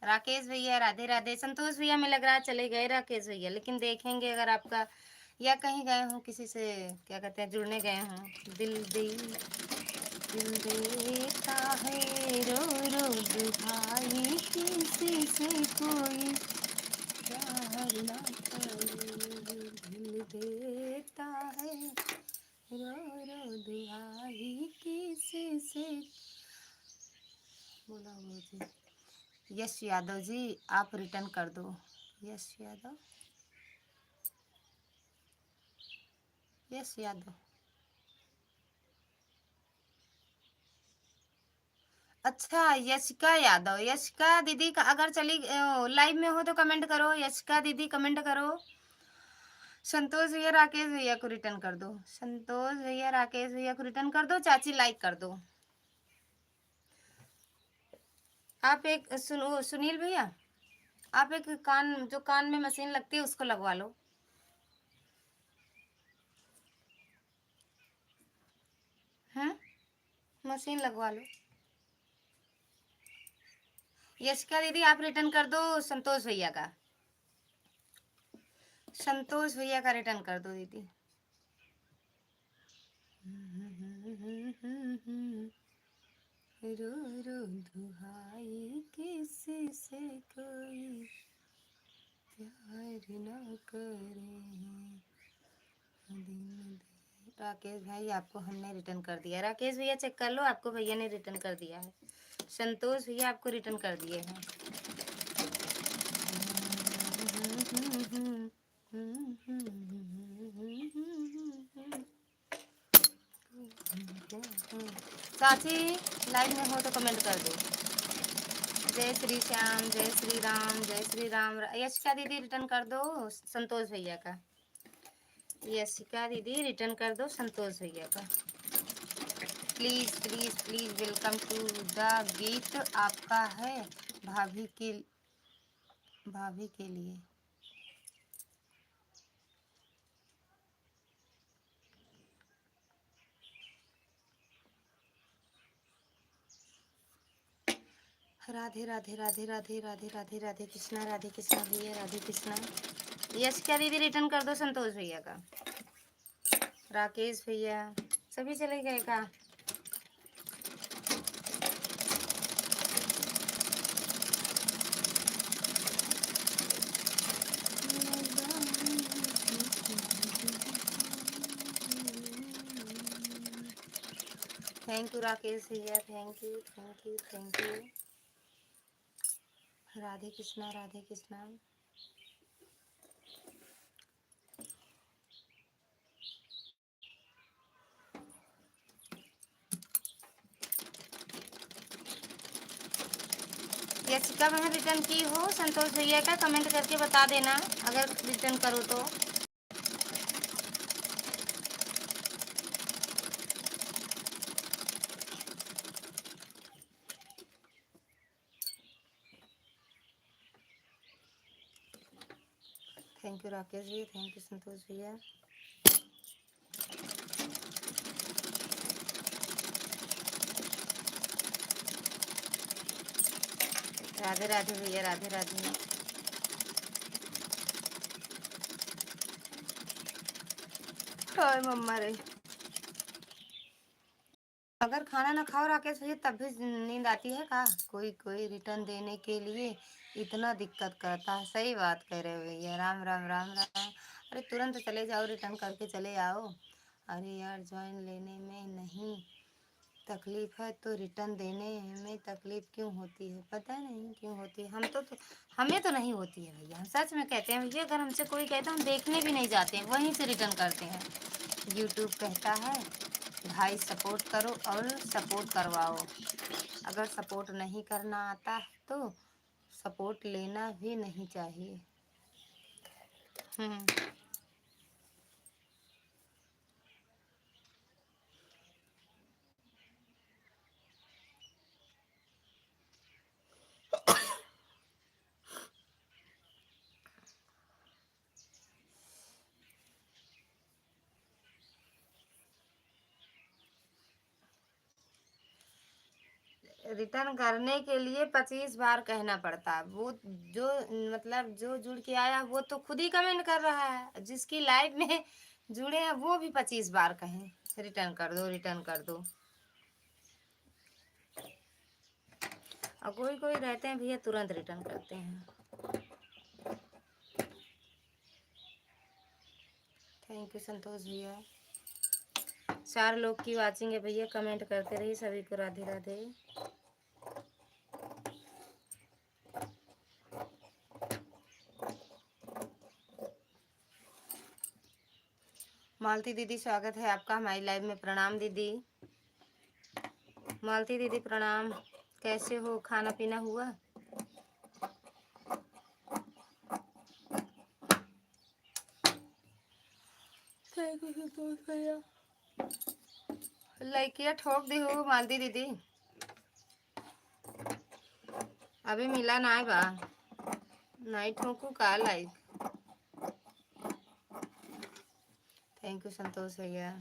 राकेश भैया राधे राधे। संतोष भैया में लग रहा है चले गए राकेश भैया, लेकिन देखेंगे अगर आपका, या कहीं गए हों किसी से, क्या कहते हैं, जुड़ने गए हों। दिल देता है रो रो दुहाई किसी से कोई प्यार ना करे। दिल देता है रो रो दुहाई किसी से। बोला मुझे यश यादव जी, आप रिटर्न कर दो। यश यादव, यश यादव, अच्छा यशिका यादव। यशिका दीदी का अगर चली लाइव में हो तो कमेंट करो। यशिका दीदी कमेंट करो। संतोष भैया राकेश भैया को रिटर्न कर दो। संतोष भैया राकेश भैया को रिटर्न कर दो। चाची लाइक कर दो। आप एक सुनो सुनील भैया, आप एक कान, जो कान में मशीन लगती है उसको लगवा लो। हैं, मशीन लगवा लो। यशिका दीदी आप रिटर्न कर दो संतोष भैया का। संतोष भैया का रिटर्न कर दो दीदी। रो रो दुहाई किसी से कोई प्यार न करे। राकेश भाई आपको हमने रिटर्न कर दिया। राकेश भैया चेक कर लो, आपको भैया ने रिटर्न कर दिया है। संतोष भैया आपको रिटर्न कर दिए हैं। चाची लाइव में हो तो कमेंट कर दो। जय श्री श्याम, जय श्री राम, जय श्री राम। यशिका दीदी रिटर्न कर दो संतोष भैया का। यशिका दीदी रिटर्न कर दो संतोष भैया का। Please please please welcome to the गीत आपका है भाभी के लिए। राधे राधे राधे राधे राधे राधे राधे कृष्णा भैया, राधे कृष्णा। यशिका दीदी रिटर्न कर दो संतोष भैया का। राकेश भैया सभी चले गए का। थैंक यू राकेश भैया, thank you thank you thank you. Radhe Krishna Radhe Krishna. Yashika बहन रिटर्न की हो संतोष भैया का, कमेंट करके बता देना अगर रिटर्न करो तो। Thank you Rakesh ji, thank you Santosh भैया। राधे राधे भैया, राधे राधे। हाय मम्मा रे, अगर खाना ना खाओ राकेश भैया तब भी नींद आती है का? कोई कोई रिटर्न देने के लिए इतना दिक्कत करता है। सही बात कह रहे हो भैया। राम राम राम राम। अरे तुरंत चले जाओ, रिटर्न करके चले आओ। अरे यार ज्वाइन लेने में नहीं तकलीफ है तो रिटर्न देने में तकलीफ क्यों होती है? पता नहीं क्यों होती है। तो हमें तो नहीं होती है भैया, हम सच में कहते हैं भैया। अगर हमसे कोई कहता हम देखने भी नहीं जाते हैं, वहीं से रिटर्न करते हैं। यूट्यूब कहता है भाई सपोर्ट करो और सपोर्ट करवाओ। अगर सपोर्ट नहीं करना आता तो सपोर्ट लेना भी नहीं चाहिए। हम्म। रिटर्न करने के लिए 25 बार कहना पड़ता है। वो जो मतलब जो जुड़ के आया वो तो खुद ही कमेंट कर रहा है। जिसकी लाइव में जुड़े हैं वो भी 25 बार कहें रिटर्न कर दो, रिटर्न कर दो। और कोई कोई रहते हैं भैया तुरंत रिटर्न करते हैं। थैंक यू संतोष भैया। 4 लोग की वाचिंग है भैया, कमेंट करते रहिए। सभी को राधे राधे। मालती दीदी स्वागत है आपका हमारी लाइव में। प्रणाम दीदी। मालती दीदी प्रणाम। कैसे हो? खाना पीना हुआ? थैंक यू संतोष भैया। लाइकिया ठोक दी हो मालती दीदी। अभी मिला ना बा, नहीं ठोकू का लाइक। थैंक यू संतोष भैया।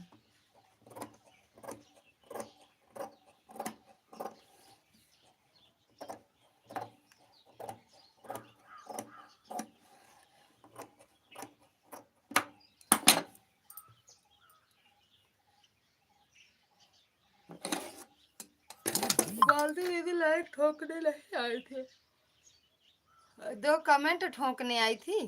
मालती दीदी लाइक ठोकने नहीं आए थे, 2 कमेंट ठोकने आई थी।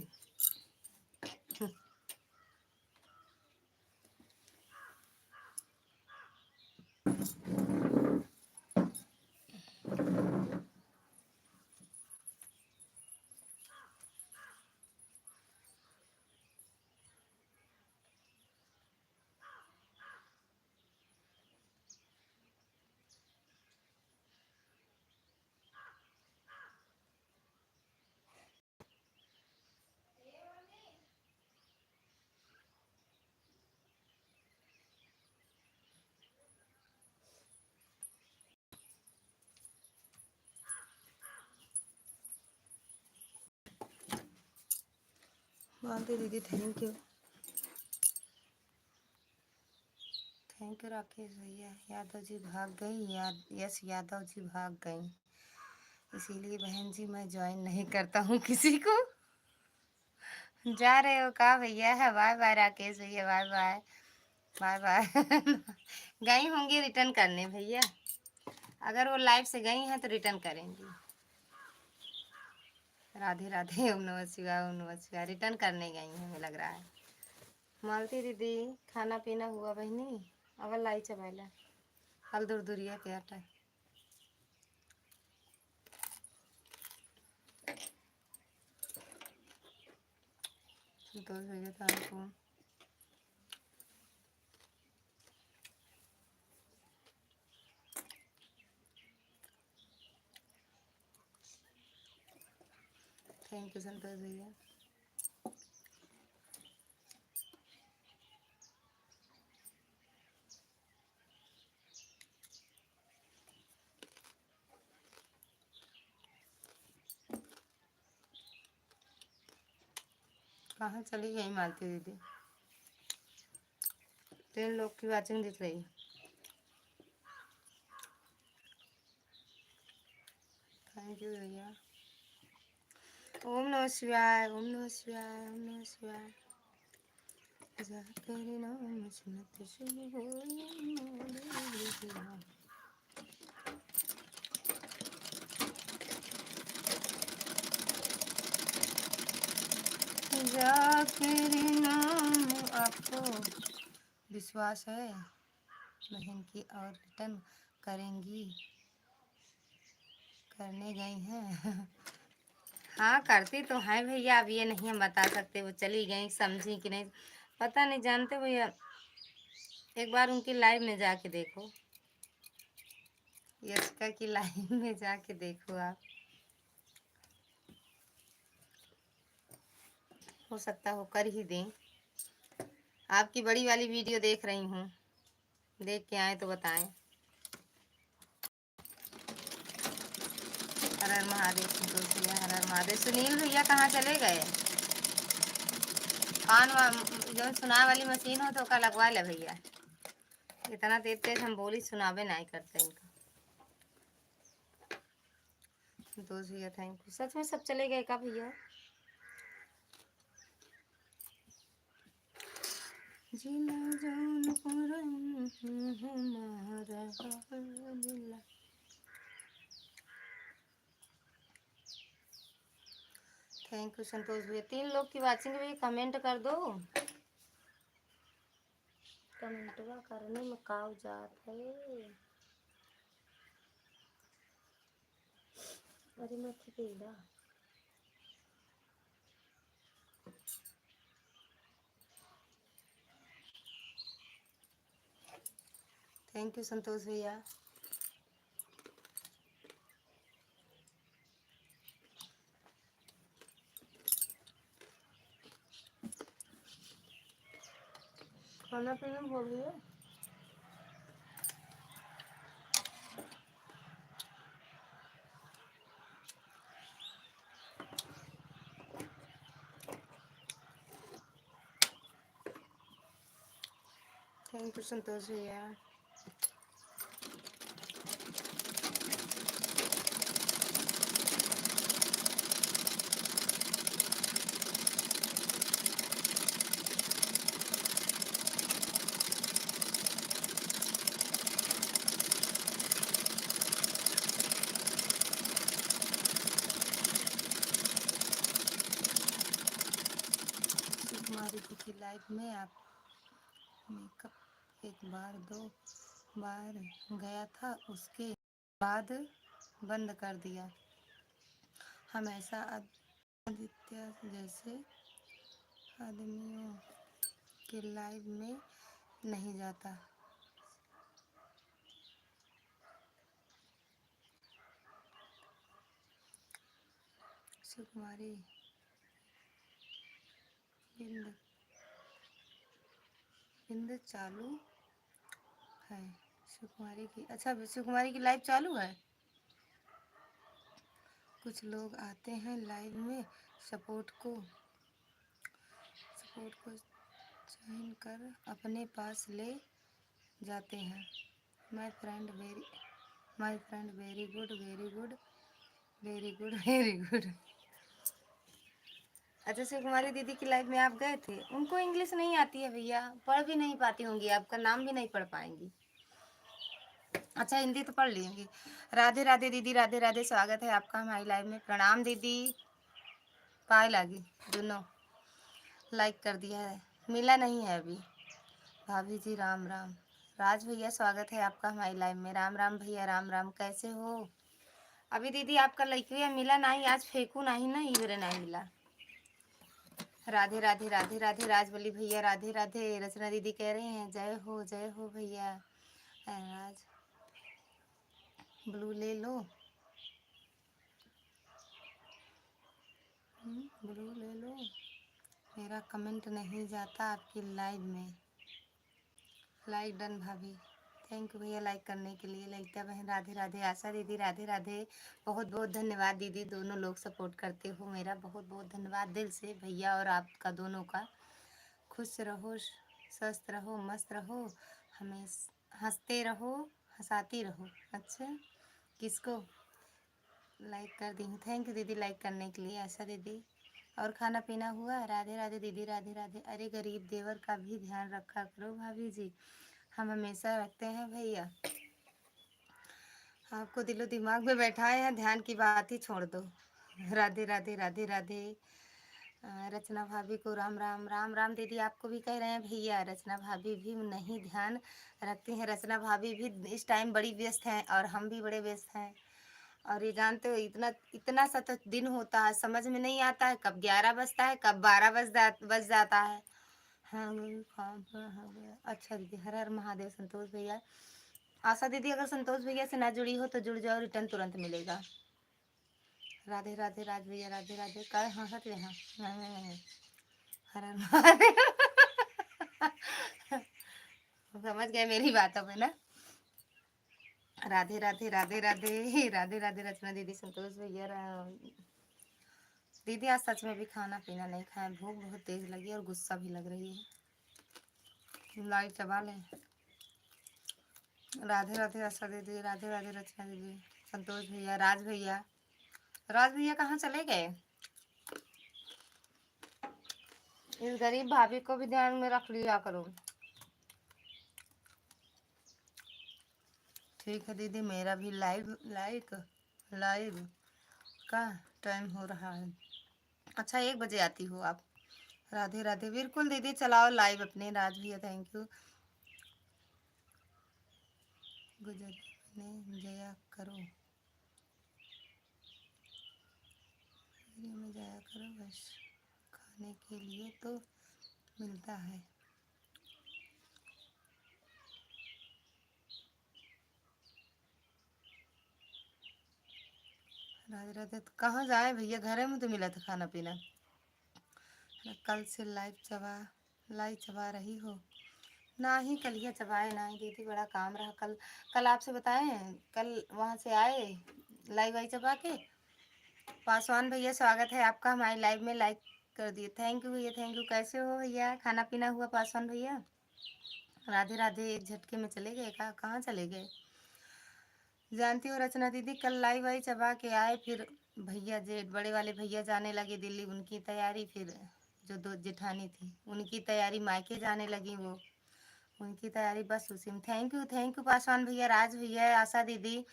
मालती दीदी thank you. Thank you Rakesh भैया। यादव जी भाग गई, यस यादव जी भाग गई। इसीलिए बहन जी मैं ज्वाइन नहीं करता हूँ किसी को। जा रहे हो का भैया? है बाय बाय राकेश भैया, बाय बाय। Bye bye. गई होंगी रिटर्न करने भैया। अगर वो लाइव से गई हैं तो रिटर्न करेंगी। राधे राधे। ओम नमः शिवाय, ओम नमः शिवाय। रिटर्न करने गई हैं हमें लग रहा है। मालती दीदी खाना पीना हुआ बहनी? अवल लाई चबाइला हल दूर दूरिया के आटा। संतोष भैया thank you. Thank you Santosh भैया। कहाँ चली गई मालती दीदी? 3 लोग की वाचिंग दिख रही। थैंक यू भैया। ओम नमः शिवाय, ओम नमः शिवाय, ओम नमः शिवाय। जाकर नाम सुनत शुभ होई। जाकर नाम आपको विश्वास है बहन की और रिटर्न करेंगी, करने गई हैं। हाँ करती तो हैं भैया, अब ये नहीं हम बता सकते वो चली गई समझी कि नहीं, पता नहीं, जानते भैया। एक बार उनकी लाइव में जाके देखो, यशिका की लाइव में जाके देखो आप, हो सकता हो कर ही दें। आपकी बड़ी वाली वीडियो देख रही हूँ, देख के आए तो बताएं। हर हर महादेव, संतोष भैया हर हर महादेव। सुनील भैया कहाँ चले गए? कान जो सुना वाली मशीन हो तो का लगवा ले भैया, इतना तेज तेज हम बोली सुनावे नहीं करते इनका। संतोष भैया थैंक यू। सच में सब चले गए का भैया? जिला जौनपुर हमारा जिला। थैंक यू संतोष भैया। 3 लोग की वाचिंग भैया, कमेंट कर दो। कमेंटवा करने में काव जात है। अरे मैं थी। थैंक यू संतोष भैया। खाना पीना हो गया? थैंक यू संतोष भैया। हमारी की लाइफ में आप मेकअप एक बार 2 बार गया था, उसके बाद बंद कर दिया। हमेशा आदित्य जैसे आदमियों के लाइव में नहीं जाता। सुकुमारी बिंद बिंद चालू है। सुकुमारी की, अच्छा सुकुमारी की लाइव चालू है। कुछ लोग आते हैं लाइव में सपोर्ट को ज्वाइन कर अपने पास ले जाते हैं। My friend very good very good very good very good. अच्छा सुकुमारी दीदी की लाइफ में आप गए थे, उनको इंग्लिश नहीं आती है भैया, पढ़ भी नहीं पाती होंगी, आपका नाम भी नहीं पढ़ पाएंगी। अच्छा हिंदी तो पढ़ लेंगी। राधे राधे दीदी, राधे राधे, स्वागत है आपका हमारी लाइव में। प्रणाम दीदी। पाए लागी दोनों लाइक कर दिया है, मिला नहीं है अभी। भाभी जी राम राम। राज भैया स्वागत है आपका हमारी लाइव में। राम राम भैया, राम राम, कैसे हो? अभी दीदी आपका लइकवा मिला नहीं, आज फेंकू नहीं ना, इधर नहीं मिला। राधे राधे राधे राधे। राजवली भैया राधे राधे। रचना दीदी कह रहे हैं जय हो भैया। राज ब्लू ले लो, ब्लू ले लो। मेरा कमेंट नहीं जाता आपकी लाइव में। लाइक डन भाभी, थैंक यू भैया लाइक करने के लिए। ललिता बहन राधे राधे। आशा दीदी राधे राधे, बहुत बहुत धन्यवाद दीदी, दोनों लोग सपोर्ट करते हो मेरा, बहुत बहुत धन्यवाद दिल से भैया और आपका दोनों का। खुश रहो, स्वस्थ रहो, मस्त रहो, हमें हंसते रहो, हंसाती रहो। अच्छा किसको? लाइक कर दी हूँ। थैंक यू दीदी लाइक करने के लिए। आशा दीदी, और खाना पीना हुआ? राधे राधे दीदी, राधे राधे। अरे गरीब देवर का भी ध्यान रखा करो भाभी जी, हम हमेशा रखते हैं भैया। आपको दिलो दिमाग में बैठाए हैं, ध्यान की बात ही छोड़ दो। राधे राधे राधे राधे। रचना भाभी को राम राम। राम राम दीदी, आपको भी कह रहे हैं भैया। रचना भाभी भी नहीं ध्यान रखती हैं। रचना भाभी भी इस टाइम बड़ी व्यस्त हैं और हम भी बड़े व्यस्त हैं। और ये जानते हो, इतना इतना सा तो दिन होता है, समझ में नहीं आता है कब 11 बजता है, कब 12 बज जाता है। हाँ हाँ, अच्छा दीदी, हर हर महादेव। संतोष भैया, आशा दीदी अगर संतोष भैया से ना जुड़ी हो तो जुड़ जाओ, रिटर्न तुरंत मिलेगा। राधे राधे राज भैया, राधे राधे। काय हाँ हट यहाँ, हर हर महादेव। समझ गए मेरी बातों में ना। राधे राधे राधे राधे राधे राधे। रचना दीदी, संतोष भैया, दीदी आज सच में भी खाना पीना नहीं खाया, भूख बहुत तेज लगी और गुस्सा भी लग रही है। लाइट चबा लें। राधे राधे आशा दीदी, राधे राधे रचना दीदी, संतोष भैया, राज भैया। राज भैया कहाँ चले गए? इस गरीब भाभी को भी ध्यान में रख लिया करो। ठीक है दीदी, मेरा भी लाइव का टाइम हो रहा है। अच्छा 1 बजे आती हो आप? राधे राधे, बिल्कुल दीदी, चलाओ लाइव अपने। राज भैया थैंक यू। गुजर ने जया करो, में जाया करो, बस खाने के लिए तो मिलता है। राधे राधे, तो कहाँ जाए भैया, घर में तो मिला था खाना पीना। कल से लाइव चबा रही हो? ना ही कलिया चबाए ना ही दीदी, बड़ा काम रहा कल। कल आपसे बताएं, कल वहाँ से आए लाइव आई चबा के। पासवान भैया, स्वागत है आपका हमारे लाइव में, लाइक कर दिए। थैंक यू भैया, थैंक यू। कैसे हो भैया, खाना पीना हुआ पासवान भैया? राधे राधे। एक झटके में चले गए, कहाँ चले गए? जानती हो रचना दीदी, कल लाइव आई चबा के आए, फिर भैया जेठ बड़े वाले भैया जाने लगे दिल्ली, उनकी तैयारी, फिर जो 2 जेठानी थी उनकी तैयारी, मायके जाने लगी वो, उनकी तैयारी, बस उसी में। थैंक यू पासवान भैया, राज भैया, आशा दीदी,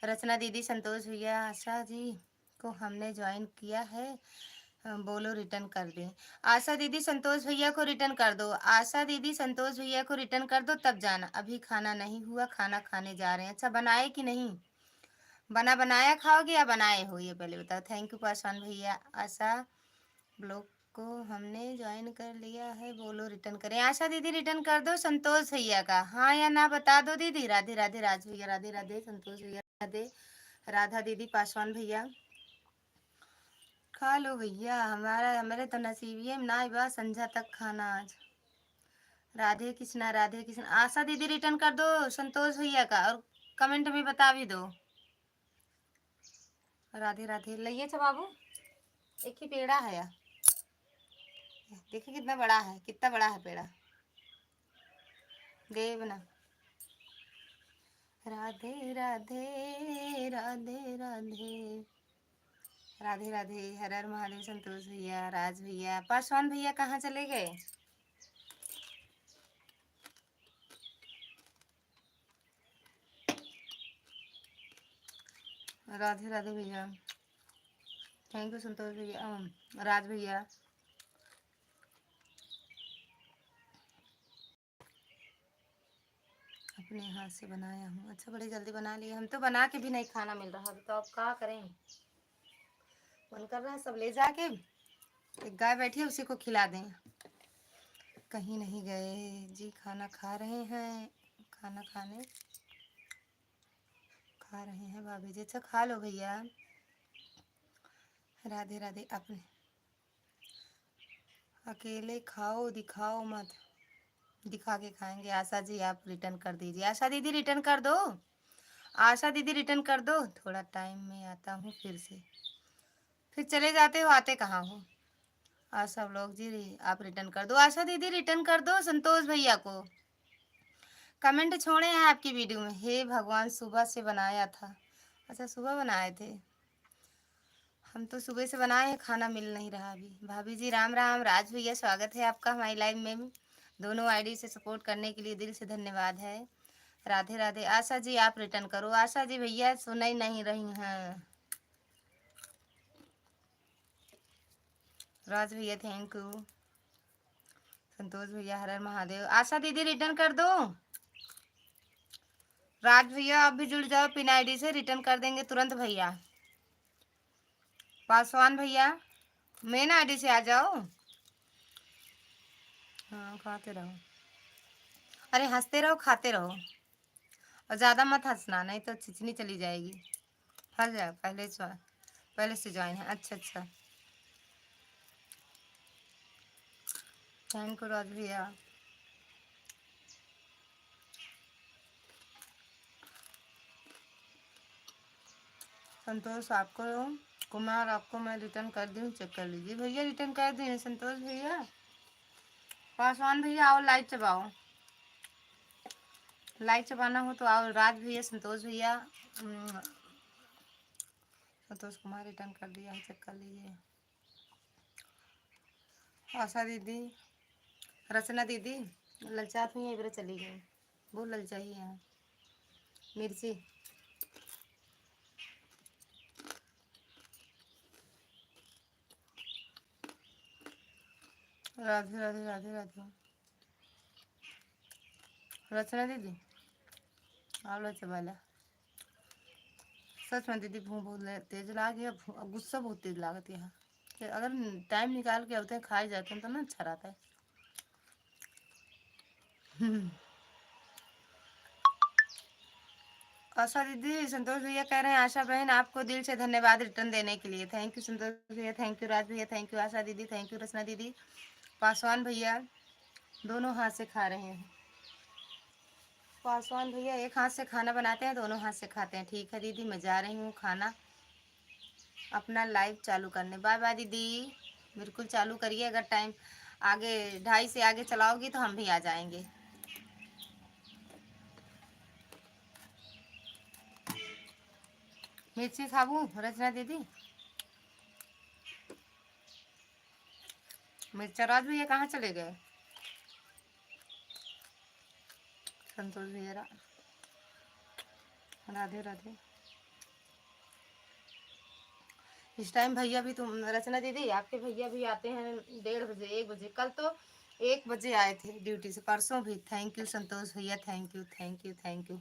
रचना दीदी, संतोष भैया। आशा जी को हमने ज्वाइन किया है, बोलो रिटर्न कर दें। आशा दीदी संतोष भैया को रिटर्न कर दो। आशा दीदी संतोष भैया को रिटर्न कर दो, तब जाना। अभी खाना नहीं हुआ, खाना खाने जा रहे हैं। अच्छा बनाए कि नहीं? बनाया खाओगे या बनाए हो, ये पहले बताओ। थैंक यू पासवान भैया। आशा ब्लॉग को हमने ज्वाइन कर लिया है, बोलो रिटर्न करें। आशा दीदी रिटर्न कर दो संतोष भैया का, हाँ या ना बता दो दीदी। राधे राधे राज भैया, राधे राधे संतोष भैया, राधे राधा दीदी, पासवान भैया। खा लो भैया, हमारे तो नसीबिये में ना बा संझा तक खाना आज। राधे कृष्णा, राधे कृष्णा। आशा दीदी रिटर्न कर दो संतोष भैया का, और कमेंट में बता भी दो। राधे राधे। लइए अच्छा बाबू, एक ही पेड़ा है यार, देखिए कितना बड़ा है, कितना बड़ा है पेड़ा, देव ना। राधे राधे राधे राधे राधे राधे। हर हर महादेव। संतोष भैया, राज भैया, पासवान भैया कहाँ चले गए? राधे राधे भैया, थैंक यू संतोष भैया, राज भैया। अपने हाथ से बनाया हूँ। अच्छा बड़ी जल्दी बना लिए, हम तो बना के भी नहीं खाना मिल रहा, अभी तो अब क्या करें। मन कर रहा है सब ले जाके, एक गाय बैठी है उसी को खिला दें। कहीं नहीं गए जी, खाना खा रहे हैं, खाना खा रहे हैं भाभी जी। अच्छा खा लो भैया। राधे राधे। अपने अकेले खाओ, दिखाओ मत, दिखा के खाएंगे। आशा जी आप रिटर्न कर दीजिए। आशा दीदी रिटर्न कर दो, आशा दीदी रिटर्न कर दो। थोड़ा टाइम में आता हूँ फिर से, फिर चले जाते हो, आते कहाँ हो? आशा व्लॉग जी आप रिटर्न कर दो। आशा दीदी रिटर्न कर दो संतोष भैया को। कमेंट छोड़े हैं आपकी वीडियो में, हे भगवान सुबह से बनाया था। अच्छा सुबह बनाए थे, हम तो सुबह से बनाए हैं, खाना मिल नहीं रहा अभी। भाभी जी राम राम। राज भैया स्वागत है आपका हमारी लाइव में। दोनों आईडी से सपोर्ट करने के लिए दिल से धन्यवाद है। राधे राधे। आशा जी आप रिटर्न करो। आशा जी भैया सुन ही नहीं रही हैं। राज भैया थैंक यू। संतोष भैया हर हर महादेव। आशा दीदी रिटर्न कर दो। राज भैया आप भी जुड़ जाओ, पिन आईडी से रिटर्न कर देंगे तुरंत भैया। पासवान भैया मेन आईडी से आ जाओ। हाँ खाते रहो, अरे हंसते रहो खाते रहो, और ज़्यादा मत हंसना नहीं तो चिचनी चली जाएगी। फंस जाए। पहले से ज्वाइन है। अच्छा अच्छा, थैंक यू राज भैया। संतोष आपको, कुमार आपको मैं रिटर्न कर दूँ, चेक कर लीजिए भैया। रिटर्न कर दिए संतोष भैया। पासवान भैया आओ लाइट चबाओ, लाइट चबाना हो तो आओ। राज भैया संतोष भैया संतोष कुमार रिटर्न कर दिया है, चेक कर लीजिए। आशा दीदी, रचना दीदी ललचात हुई इधर चली गई, बहुत ललचाई है। मिर्ची राधे राधे राधे राधे। रचना दीदी आवला चबाला। सच में दीदी भूख बहुत तेज लाग है, गुस्सा बहुत तेज लागत है। अगर टाइम निकाल के होते हैं खाए जाते हैं तो ना अच्छा रहता है। आशा दीदी, संतोष भैया कह रहे हैं आशा बहन आपको दिल से धन्यवाद रिटर्न देने के लिए। थैंक यू संतोष भैया, थैंक यू राज भैया, थैंक यू आशा दीदी, थैंक यू रचना दीदी। पासवान भैया दोनों हाथ से खा रहे हैं। पासवान भैया एक हाथ से खाना बनाते हैं, दोनों हाथ से खाते हैं। ठीक है दीदी, मैं जा रही हूँ खाना अपना लाइव चालू करने। बाय बाय दीदी, बिल्कुल चालू करिए। अगर टाइम आगे 2:30 से आगे चलाओगी तो हम भी आ जाएंगे। मिर्ची खाबू रचना दीदी? मिर्चा राज भैया कहाँ चले गए? संतोष भैया राधे राधे। इस टाइम भैया भी, तुम रचना दीदी आपके भैया भी आते हैं 1:30 1 बजे। कल तो 1 बजे आए थे ड्यूटी से, परसों भी। थैंक यू संतोष भैया, thank you thank you thank you.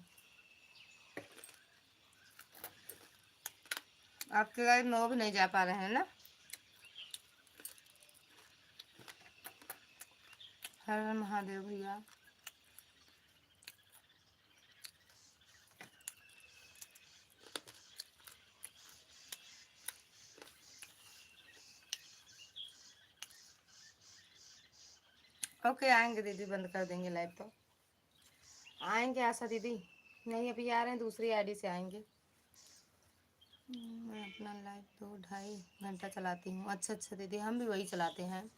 आपके गाइड 9 भी नहीं जा पा रहे हैं ना। हर हर महादेव भैया। ओके आएंगे दीदी, बंद कर देंगे लाइव तो। आएंगे आशा दीदी? नहीं अभी आ रहे हैं, दूसरी आईडी से आएंगे। मैं अपना लाइव 2-2.5 घंटा चलाती हूँ। अच्छा अच्छा दीदी, हम भी वही चलाते हैं,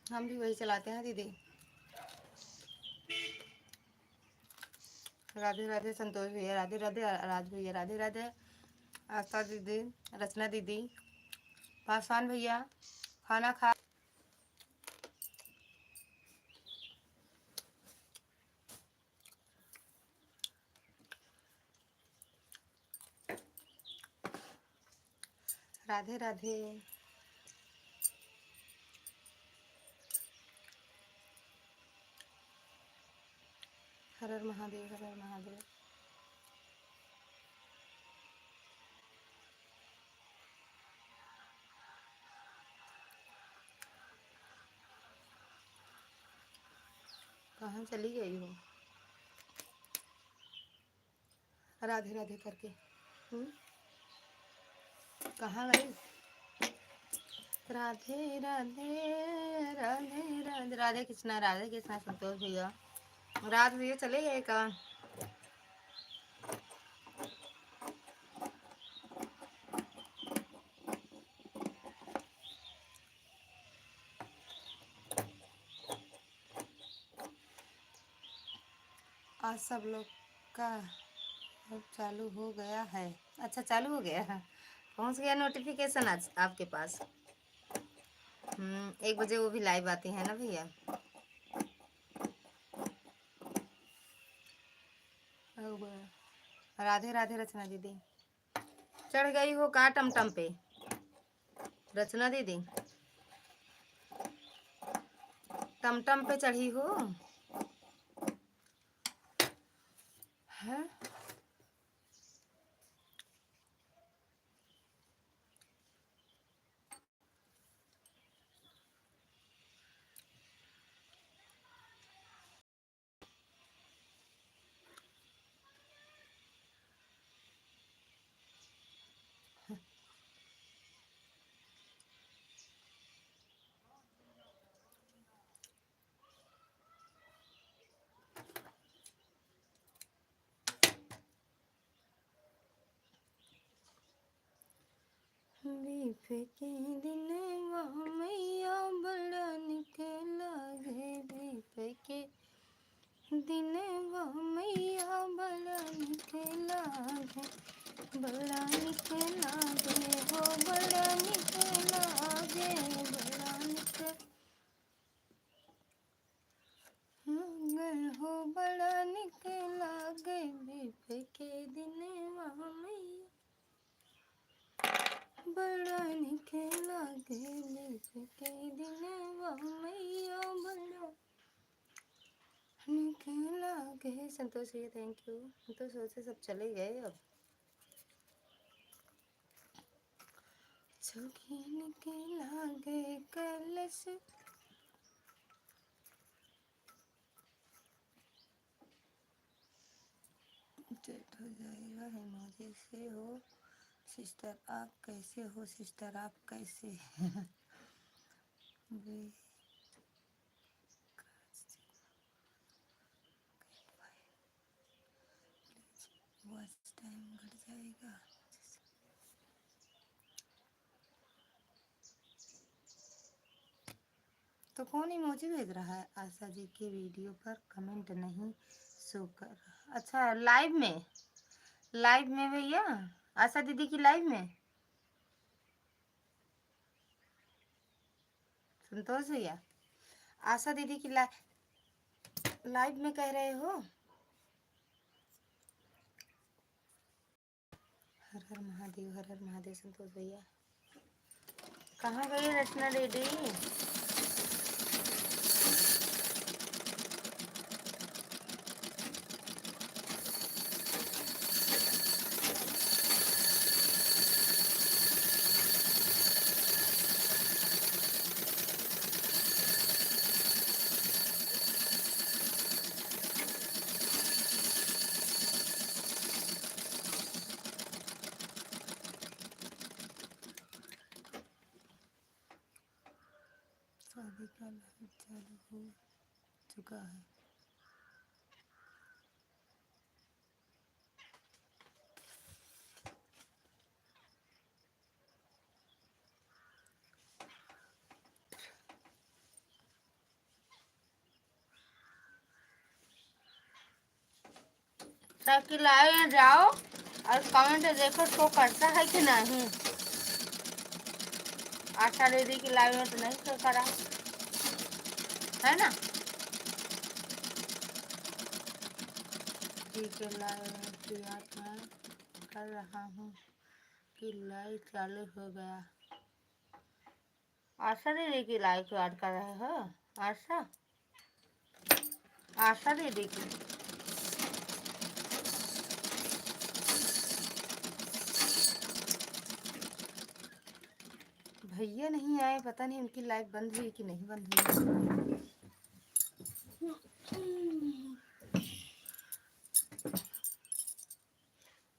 हम भी वही चलाते हैं दीदी। राधे राधे संतोष भैया, राधे राधे राज भैया, राधे राधे आस्था दीदी, रचना दीदी, पासवान भैया खाना खा। राधे राधे। हर हर महादेव, हर हर महादेव। कहाँ चली गई हो राधे राधे करके? कहाँ गई? राधे राधे राधे राधे। राधे कृष्णा, राधे कृष्णा संतोष भैया। रात भैया चले गए कहाँ? आज सब लोग का अब चालू हो गया है। अच्छा चालू हो गया है, पहुंच गया नोटिफिकेशन आज आपके पास? 1 बजे वो भी लाइव आती है ना भैया। राधे राधे रचना दीदी। चढ़ गई हो का टमटम पे रचना दीदी? टमटम पे चढ़ी हो? है बीफे के दिन मैया बड़ा निक लागे। बीफे के दिन मैया बड़ा निक लागे। बड़ा निक लागे हो बड़ा निक लागे। बड़ा निक लागे हो बड़ा निक लागे। बीफे के दिन मैया बड़ा निक लागे। बीफे के दिन मैया बड़ा निक लागे। संतोष भैया थैंक यू। तो सोचे सब चले गए अब। जोगिन के लागे कलश डेट हो जाएगा। इमोजी से हो सिस्टर आप कैसे हो? सिस्टर आप कैसे? वॉच टाइम घट जाएगा। तो कौन इमोजी भेज रहा है? आशा जी की वीडियो पर कमेंट नहीं शो कर रहा। अच्छा लाइव में? लाइव में भैया आशा दीदी की लाइव में? संतोष भैया आशा दीदी की लाइव में कह रहे हो? हर हर महादेव हर हर महादेव। संतोष भैया कहाँ गई रचना दीदी? शादी का लाइव चालू हो चुका है। ताकि लाइव जाओ और कमेंट देखो शो करता है कि नहीं। आशा दीदी की लाइव में तो नहीं शो करा है ना? ठीक है लाइव किया मैं कर रहा हूँ कि लाइव चालू हो गया। आशा दीदी की लाइव को ऐड कर रहे हो? आशा आशा दीदी की भैया नहीं आए। पता नहीं उनकी लाइव बंद हुई कि नहीं बंद हुई।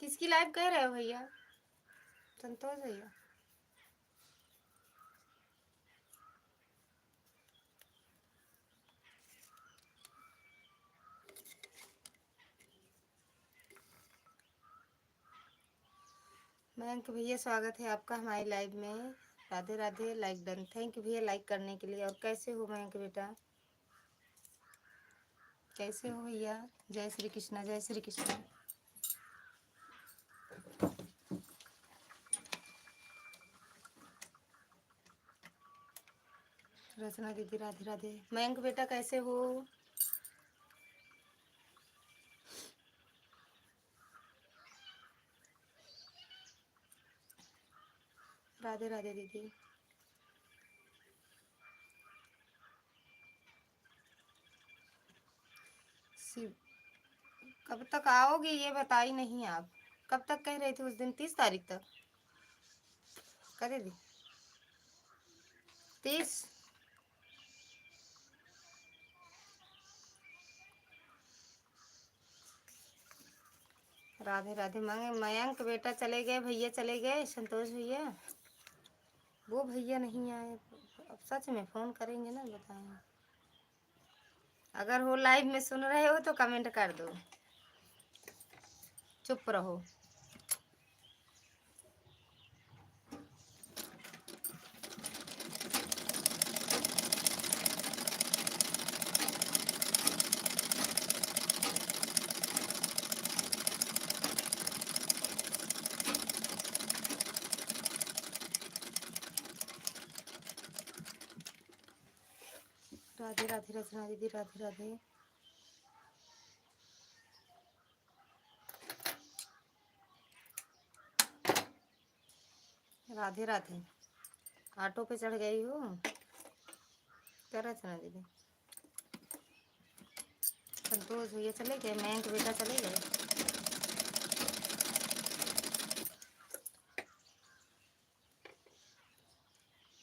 किसकी लाइव कह रहे हो भैया? संतोष भैया मयंक भैया स्वागत है आपका हमारी लाइव में। Radhe Radhe. Like done. Thank you भैया लाइक करने के लिए। और कैसे हो मयंक बेटा? कैसे हो भैया? जय श्री कृष्णा जय श्री कृष्णा। रचना दीदी राधे राधे। मयंक बेटा कैसे हो? राधे राधे दीदी। शिव कब तक आओगे ये बताई नहीं आप। कब तक कह रहे थे उस दिन? 30 तारीख तक करे दी 30। राधे राधे। मयंक बेटा चले गए, भैया चले गए, संतोष भैया। वो भैया नहीं आए। अब सच में फोन करेंगे ना, बताएंगे। अगर वो लाइव में सुन रहे हो तो कमेंट कर दो, चुप रहो। राधे राधे रचना दीदी राधे राधे। राधे राधे। ऑटो पे चढ़ गई हो क्या रचना दीदी? संतोष भैया चले गए, मयंक बेटा चले गए।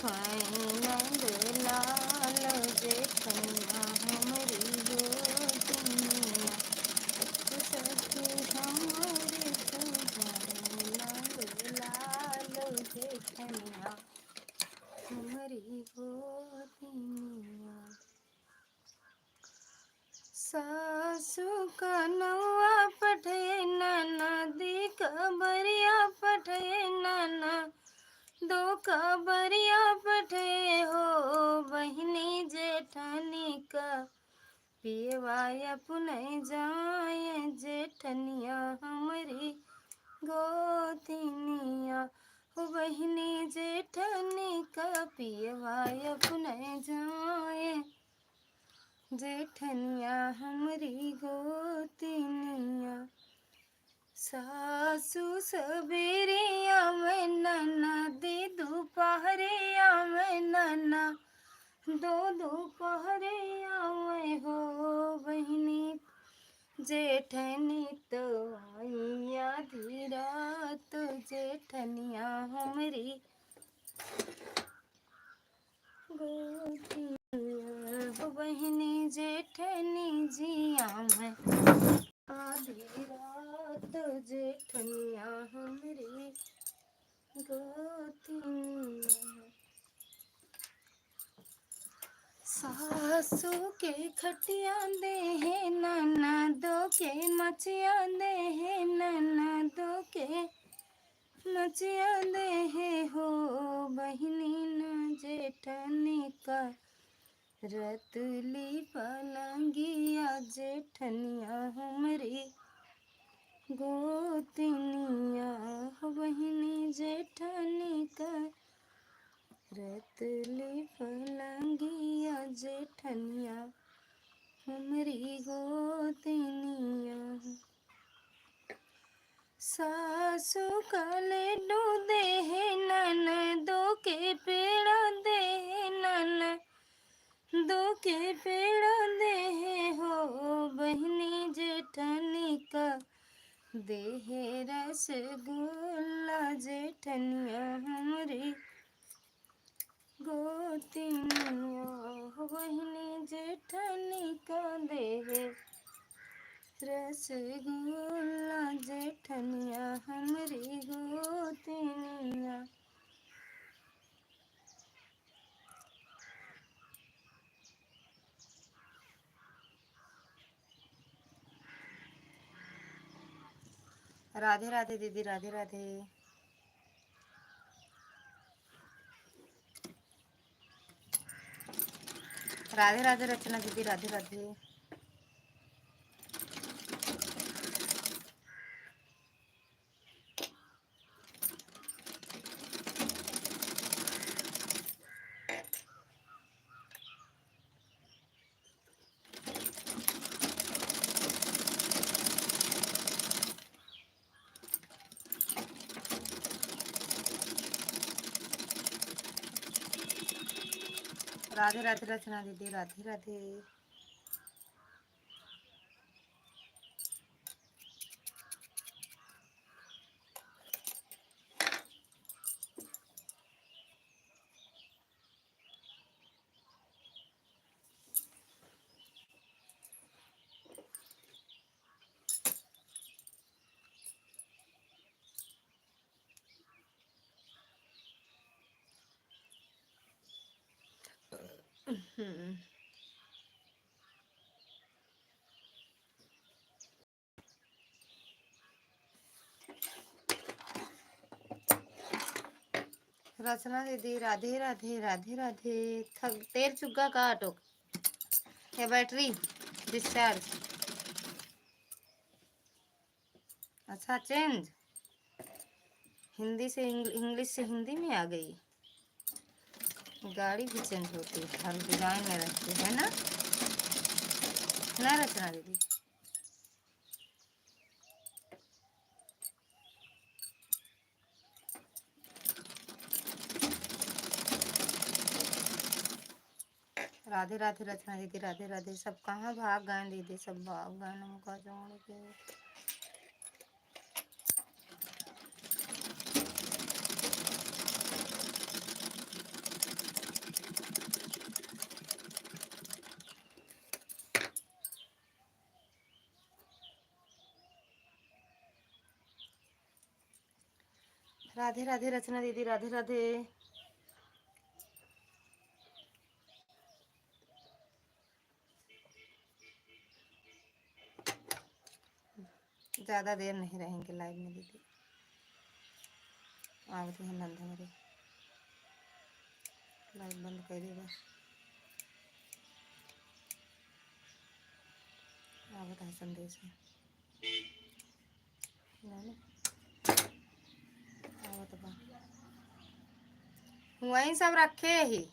नंद लाल जेठनिया हमरी गोदिया, सखी हमरे सुहाए। नंद लाल जेठनिया हमरी गोदिया। सासू का नौआ पठे ननदी खबरिया पठे नना, दो खबरिया पठे हो बहिनी जेठनी का। पियवा अपने जाए जेठनिया हमरी गोतिनिया, हो बहिनी जेठनी का। पियवा अपने जाए जेठनिया हमरी गोतिनिया। सासू सबेरिया में ननदी दोपहरिया में नना, दो दोपहरिया में हो बहिनी जेठनी तो आई आधी रात। जेठनिया हमरी गोतिनिया, बहिनी जेठनी जिया में आधी रात। जेठनिया हमरी गोतिनिया। सासू के खटिया दे है ननदो के मचिया दे है, ननदो के मचिया दे है हो बहिनी न जेठनी का। रतली पलंगिया जेठनिया हमरी गोतिनिया, बहिनी जेठनी का। रतली पलंगिया जेठनिया हमरी गोतिनिया। सासू का लड्डू दे है ननदो के पेड़ा दे है, ननदो के पेड़ा दे है हो बहिनी जेठनी का। दे है रसगुल्ला जेठनिया हमरी गोतिनिया, बहिनी जेठनी का। दे है रसगुल्ला जेठनिया हमरी गोतिनिया। राधे राधे दीदी राधे राधे। राधे राधे रचना दीदी राधे राधे। राधे राधे रचना दीदी, राधे राधे। रचना दीदी, राधे राधे, राधे राधे। थक तेल चुग्गा का ऑटो है, बैटरी डिस्चार्ज। अच्छा, चेंज हिंदी से इंग्लिश से हिंदी में आ गई। गाड़ी भी चेंज होती है, हर डिजाइन में रहती है ना रचना दीदी। राधे राधे रचना दीदी, राधे राधे। सब कहाँ भाग गए दीदी, सब भाग गए नमका जोड़ के। राधे राधे रचना दीदी, राधे राधे। ज़्यादा देर नहीं रहेंगे लाइव में दीदी, आवती है नंद हमारे। लाइव बंद कर देगा, आवत है संदेश है आवत बा, वहीं सब रखे ही।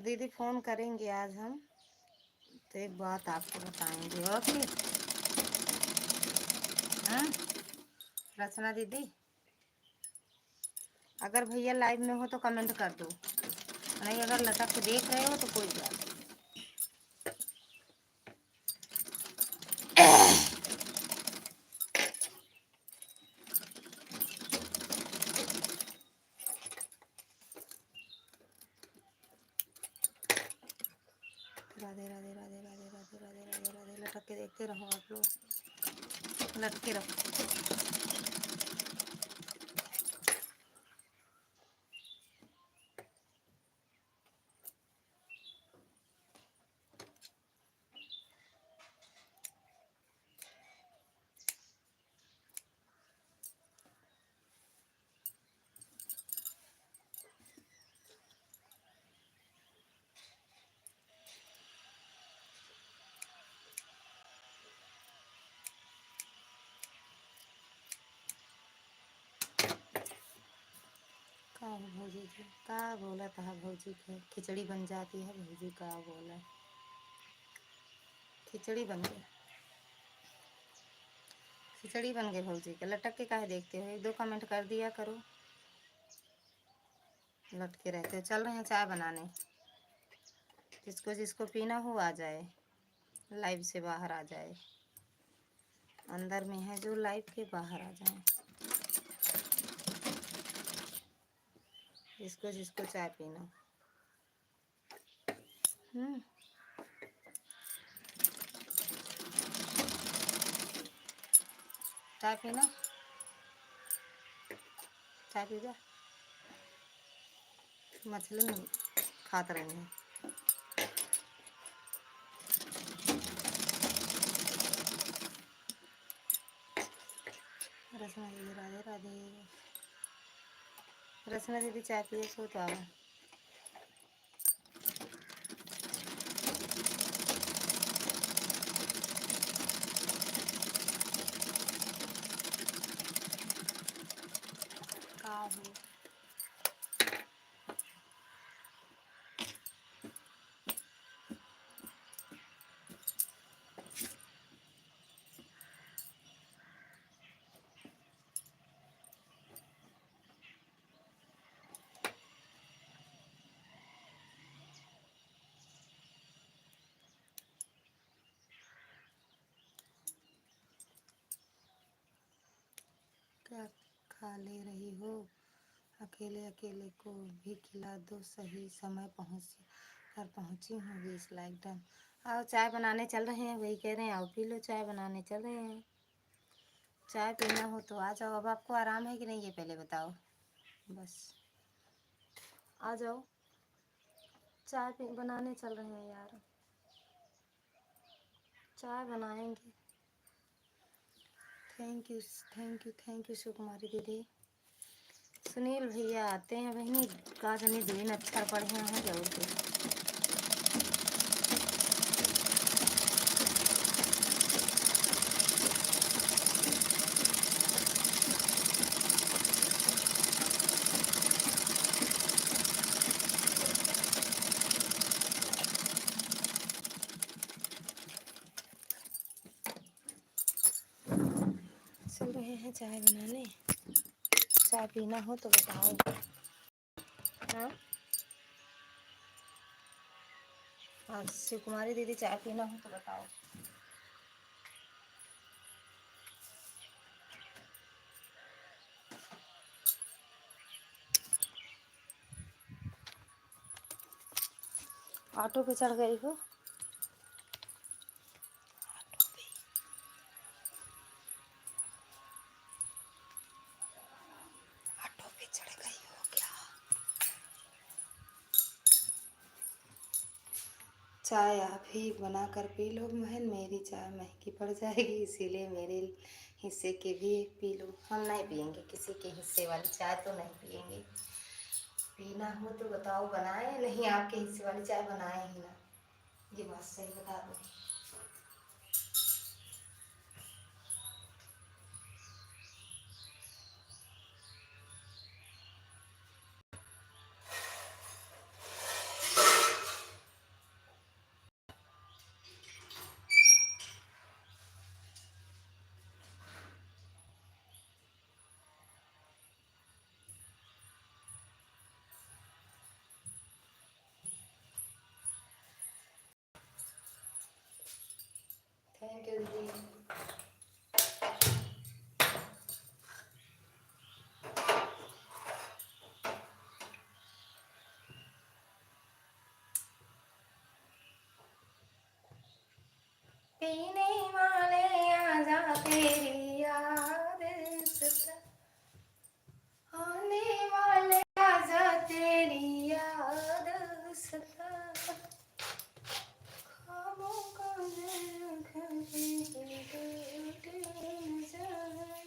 दीदी फ़ोन करेंगे आज हम, तो एक बात आपको बताएंगे। ओके हाँ रचना दीदी, अगर भैया लाइव में हो तो कमेंट कर दो, नहीं अगर लटक के देख रहे हो तो कोई बात नहीं। राधे राधे राधे राधे राधे राधे राधे राधे। लटक के देखते रहो आप लोग, लटके रहो। का भौजी जी का बोला था भौजी के, खिचड़ी बन जाती है भौजी का बोला, खिचड़ी बन गई, खिचड़ी बन गई भौजी के। लटक के काहे देखते हो, एक दो कमेंट कर दिया करो, लटके रहते हो। चल रहे हैं चाय बनाने, जिसको जिसको पीना हो आ जाए, लाइव से बाहर आ जाए। अंदर में है जो लाइव के बाहर आ जाए, जिसको जिसको चाय पीना। चाय पीना, चाय पी जा। मछली नहीं खाते रहे हैं। रचना दीदी, राधे राधे। रचना दीदी चाय पिए सो तो आओ। का हो खा ले रही हो, अकेले अकेले को भी खिला दो, सही समय पहुंची हूँ 20 लाइक डन। आओ चाय बनाने चल रहे हैं, वही कह रहे हैं आओ पी लो, चाय बनाने चल रहे हैं। चाय पीना हो तो आ जाओ। अब आपको आराम है कि नहीं ये पहले बताओ, बस आ जाओ। चाय बनाने चल रहे हैं यार, चाय बनाएंगे। Thank you thank you thank you सुकुमारी दीदी। सुनील भैया आते हैं बहनी, का जनी दिन अच्छा पढ़े हैं जरूर के। चल रहे हैं चाय बनाने, चाय पीना हो तो बताओ। हाँ हाँ शिव कुमारी दीदी चाय पीना हो तो बताओ। ऑटो पे चढ़ गई हो, ऑटो पे चढ़ गई हो क्या? चाय आप ही बना कर पी लो बहन, मेरी चाय महंगी पड़ जाएगी, इसीलिए मेरे हिस्से के भी पी लो। हम नहीं पियेंगे किसी के हिस्से वाली चाय, तो नहीं पियेंगे। पीना हो तो बताओ, बनाए नहीं आपके हिस्से वाली चाय बनाए ही ना, ये बात सही बता दो। थैंक यू दीदी। पीने वाले आजा तेरी याद आने वाले आजा तेरी याद सता, ख्वाबों का मैं कभी टूट न जाए।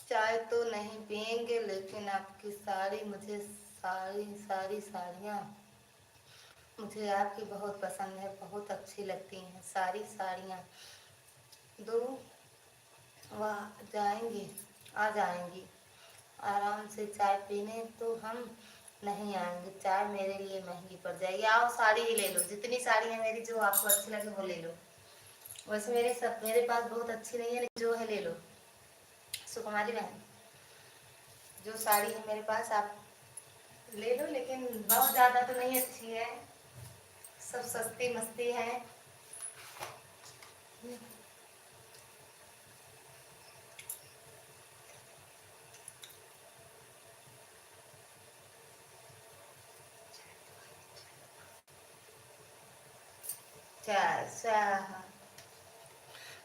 चाय तो नहीं पियेंगे, लेकिन आपकी साड़ी मुझे सारी साड़ियाँ मुझे आपकी बहुत पसंद है, बहुत अच्छी लगती हैं सारी साड़ियाँ। दो वह जाएंगे, आ जाएंगी आराम से चाय पीने, तो हम नहीं आएंगे, चाय मेरे लिए महंगी पड़ जाएगी। आओ साड़ी ही ले लो, जितनी साड़ी है मेरी जो आपको अच्छी लगे वो ले लो। वैसे मेरे पास बहुत अच्छी नहीं है, जो है ले लो। सुकुमारी बहन जो साड़ी है मेरे पास आप ले लो, लेकिन बहुत ज़्यादा तो नहीं अच्छी है, सब सस्ती मस्ती है। अच्छा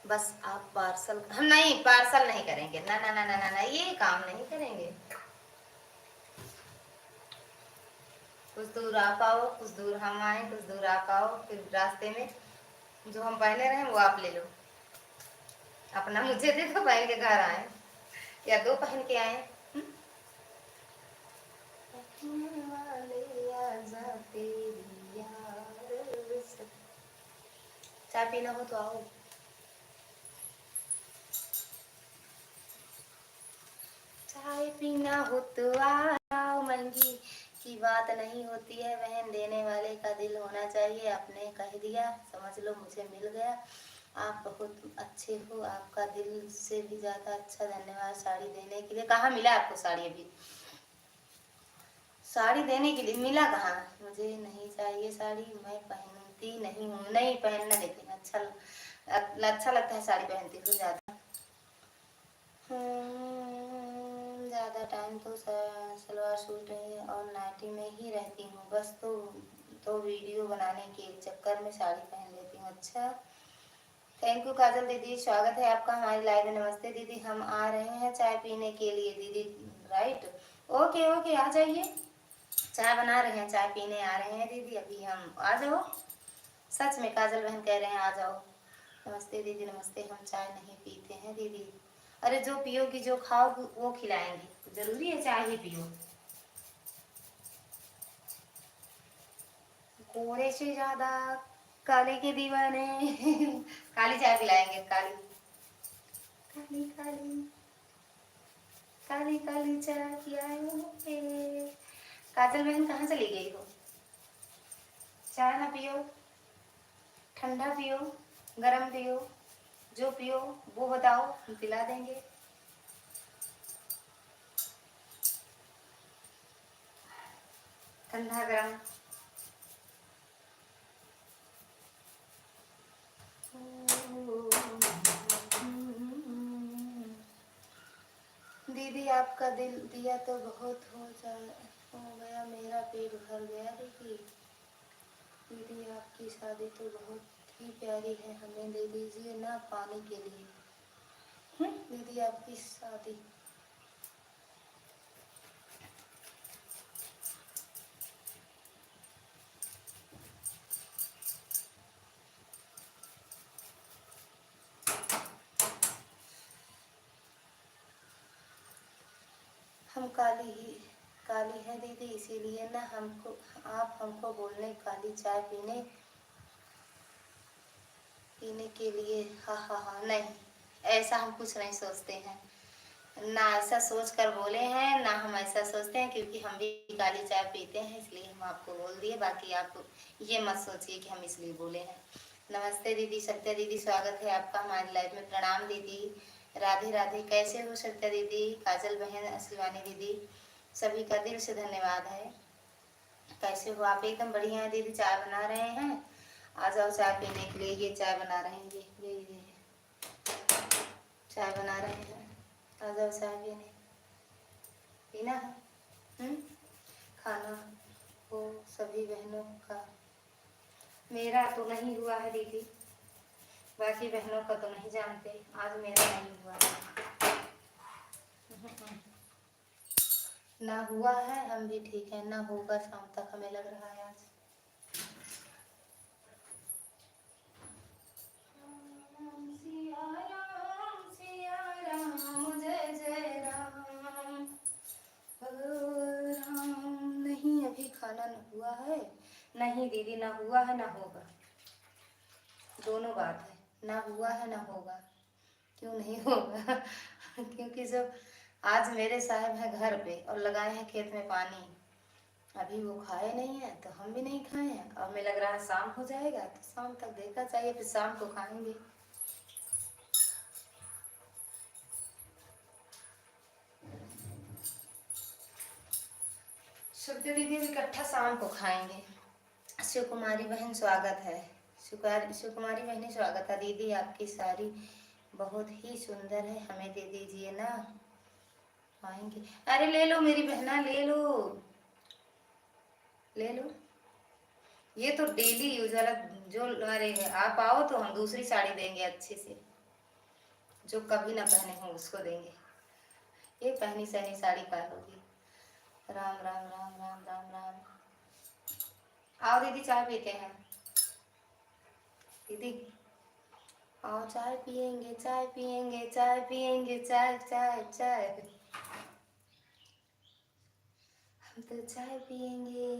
बस आप पार्सल, हम नहीं पार्सल नहीं करेंगे, ना ना ना ना ना, ना ये काम नहीं करेंगे। कुछ दूर आप आओ, कुछ दूर हम आए, कुछ दूर आप आओ, फिर रास्ते में जो हम पहने रहे वो आप ले लो। अपना मुझे दे दो, पहन के घर आए या दो पहन के आए। चाय पीना हो तो आओ। चाय पीना हो तो आओ, महंगी की बात नहीं होती है बहन, देने वाले का दिल होना चाहिए। आपने कह दिया, समझ लो मुझे मिल गया। आप बहुत अच्छे हो, आपका दिल से भी ज़्यादा अच्छा, धन्यवाद साड़ी देने के लिए। कहाँ मिला आपको साड़ी? अभी साड़ी देने के लिए मिला कहाँ? मुझे नहीं चाहिए साड़ी, मैं पहनती नहीं हूँ। नहीं पहनना, लेकिन अच्छा लगता है साड़ी पहनती हूँ ज़्यादा। ज़्यादा टाइम तो सलवार सूट और नाइटी में ही रहती हूँ बस। तो वीडियो बनाने के चक्कर में साड़ी पहन लेती हूँ। अच्छा, थैंक यू काजल दीदी, स्वागत है आपका हमारी लाइव में। नमस्ते दीदी, हम आ रहे हैं चाय पीने के लिए दीदी। राइट, ओके ओके, आ जाइए। चाय बना रहे हैं, चाय पीने आ रहे हैं दीदी अभी हम। आ जाओ, सच में काजल बहन कह रहे हैं आ जाओ। नमस्ते दीदी, नमस्ते। हम चाय नहीं पीते हैं दीदी। अरे जो पियोगी, जो खाओगी वो खिलाएंगे, जरूरी है चाय ही पियो? गोरे से ज्यादा काले के दीवाने। काली चाय पिलाएंगे, काली काली काली काली काली चाय पिलाएंगे। काजल बहन कहाँ चली गई हो? चाय ना पियो, ठंडा पियो, गरम पियो, जो पियो वो बताओ, हम पिला देंगे। ठंडा गरम। दीदी आपका दिल दिया तो बहुत हो गया, मेरा पेट भर गया दीदी। दीदी आपकी शादी तो बहुत ही प्यारी है, हमें दे दीजिए ना पानी के लिए। दीदी आपकी शादी। हम काली है दीदी, इसीलिए ना आप हमको बोलने काली चाय पीने पीने के लिए। हाँ हाँ हाँ, नहीं ऐसा हम कुछ नहीं सोचते हैं, ना ऐसा सोच कर बोले हैं, ना हम ऐसा सोचते हैं, क्योंकि हम भी काली चाय पीते हैं इसलिए हम आपको बोल दिए। बाकी आप ये मत सोचिए कि हम इसलिए बोले हैं। नमस्ते दीदी, सत्या दीदी, स्वागत है आपका हमारी लाइफ में। प्रणाम दीदी, राधे राधे। कैसे हो सत्या दीदी, काजल बहन, शिवानी दीदी, सभी का दिल से धन्यवाद है। कैसे हो आप? एकदम बढ़िया है दीदी। चाय बना रहे हैं, आ जाओ चाय पीने के लिए। ये चाय बना रहे हैं, ये चाय बना रहे हैं, आ जाओ चाय पीने। पीना है? खाना हो सभी बहनों का। मेरा तो नहीं हुआ है दीदी, बाकी बहनों का तो नहीं जानते, आज मेरा नहीं हुआ है। ना हुआ है, हम भी ठीक है, ना होगा शाम तक हमें लग रहा है आज। सिया राम जय जय राम, राम। नहीं अभी खाना न हुआ है। नहीं दीदी, ना हुआ है ना होगा, दोनों बात है। ना हुआ है ना होगा। क्यों नहीं होगा? क्योंकि जब आज मेरे साहब हैं घर पे और लगाए हैं खेत में पानी, अभी वो खाए नहीं है तो हम भी नहीं खाए हैं। अब हमें लग रहा है शाम हो जाएगा तो शाम तक देखा चाहिए, फिर शाम को खाएंगे। शुक्र दीदी इकट्ठा शाम को खाएंगे। शिव कुमारी बहन स्वागत है। शिव कुमारी बहन स्वागत है दीदी, आपकी साड़ी बहुत ही सुंदर है, हमें दे दीजिए ना। आएंगे, अरे ले लो मेरी बहना, ले लो ले लो। ये तो डेली यूज वाला, जो अरे आप आओ तो हम दूसरी साड़ी देंगे अच्छे से, जो कभी ना पहने हो उसको देंगे। ये पहनी सहनी साड़ी का होगी। राम राम राम राम राम राम। आओ दीदी चाय पीते हैं। दीदी आओ चाय पियेंगे, चाय पियेंगे, चाय पियेंगे, चाय चाय चाय। हम तो चाय पियेंगे।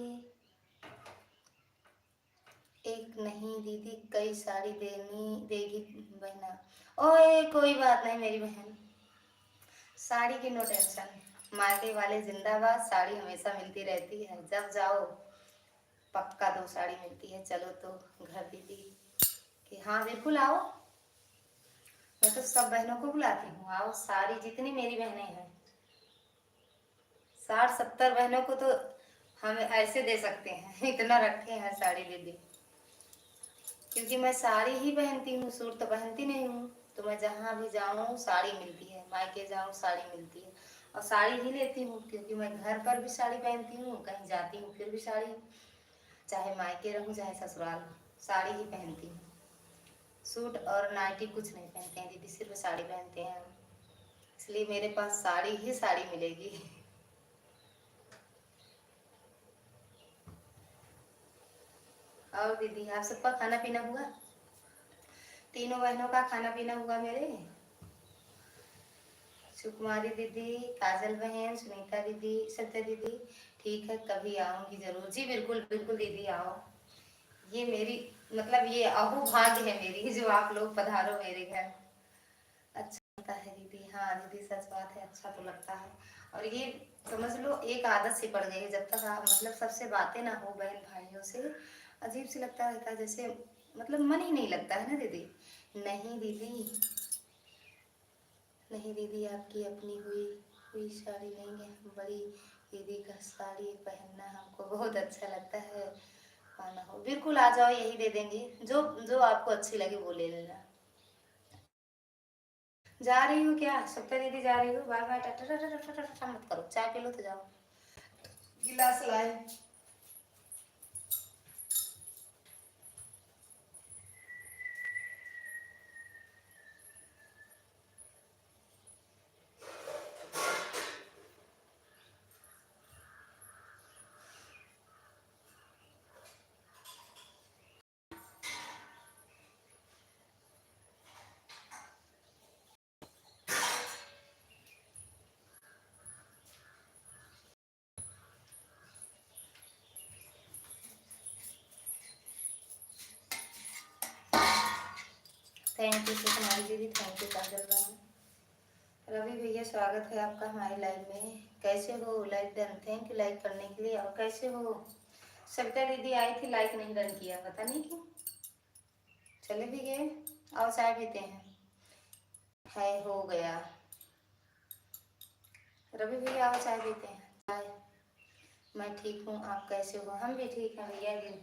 एक नहीं दीदी, कई साड़ी देगी बहना। ओए कोई बात नहीं मेरी बहन, साड़ी की नो टेंशन। मार्के वाले जिंदाबाद, साड़ी हमेशा मिलती रहती है, जब जाओ पक्का दो साड़ी मिलती है। चलो तो घर दीदी कि हाँ बिल्कुल आओ, मैं तो सब बहनों को बुलाती हूँ, आओ सारी जितनी मेरी बहनें हैं, 60-70 बहनों को तो हम ऐसे दे सकते हैं इतना रखे हैं साड़ी दीदी, क्योंकि मैं साड़ी ही पहनती हूँ, सूट तो पहनती नहीं हूँ। तो मैं जहाँ भी जाऊँ साड़ी मिलती है, मायके जाऊँ साड़ी मिलती है, और साड़ी ही लेती हूँ क्योंकि मैं घर पर भी साड़ी पहनती हूँ, कहीं जाती हूँ फिर भी साड़ी, चाहे मायके रहूँ चाहे ससुराल, साड़ी ही पहनती हूँ। सूट और नाइटी कुछ नहीं पहनते हैं दीदी, सिर्फ साड़ी पहनते हैं हम, इसलिए मेरे पास साड़ी ही साड़ी मिलेगी। और दीदी आप सबका खाना पीना हुआ? तीनों बहनों का खाना पीना हुआ मेरे? सुकुमारी दीदी, काजल बहन, सुनीता दीदी, सत्य दीदी, ठीक है कभी आऊंगी जरूर। जी बिल्कुल बिल्कुल दीदी आओ, ये मेरी मतलब ये अहो भाग्य है मेरी जो आप लोग पधारो मेरे घर। अच्छा लगता है दीदी, हाँ दीदी सच बात है, अच्छा तो लगता है। और ये समझ लो एक आदत सी पड़ गई है, जब तक आप मतलब सबसे बातें ना हो बहन भाइयों से, अजीब सी लगता रहता है, जैसे मतलब मन ही नहीं लगता है ना दीदी। नहीं दीदी, नहीं दीदी, आपकी अपनी हुई हुई साड़ी नहीं है, बड़ी दीदी का साड़ी पहनना हमको बहुत अच्छा लगता है। आना हो बिल्कुल आ जाओ, यही दे देंगे, जो जो आपको अच्छी लगे वो ले लेना। जा रही हूँ क्या सप्ता दीदी, जा रही हूँ, बाय बाय, टाटा टाटा टाटा टाटा, मत करो, चाय पी लो तो जाओ। गिलास लाए। थैंक यू सुकुमारी दीदी, थैंक यू काजल बहन। रवि भैया स्वागत है आपका हमारे लाइव में, कैसे हो? Like done, thank you like करने के लिए। और कैसे हो? सविता दीदी आई थी, लाइक नहीं डन किया, पता नहीं क्यों, चले भी गए। और चाय पीते हैं, है हो गया। रवि भैया आओ चाय पीते हैं, चाय। मैं ठीक हूँ, आप कैसे हो? हम भी ठीक हैं भैया जी।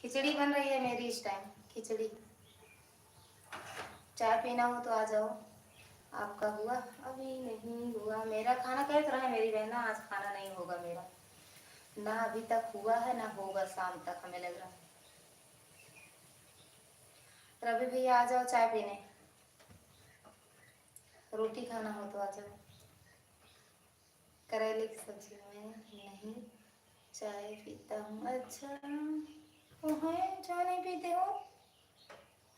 खिचड़ी बन रही है मेरी इस टाइम, खिचड़ी। चाय पीना हो तो आ जाओ। आपका हुआ? अभी नहीं हुआ मेरा खाना, कह तो रहा है मेरी बहना, आज खाना नहीं होगा मेरा, ना अभी तक हुआ है ना होगा शाम तक, हमें लग रहा है। रवि भैया आ जाओ चाय पीने, रोटी खाना हो तो आ जाओ। करेले की सब्जी में नहीं, चाय पीता हूँ। अच्छा तो है, चाय नहीं पीते हो?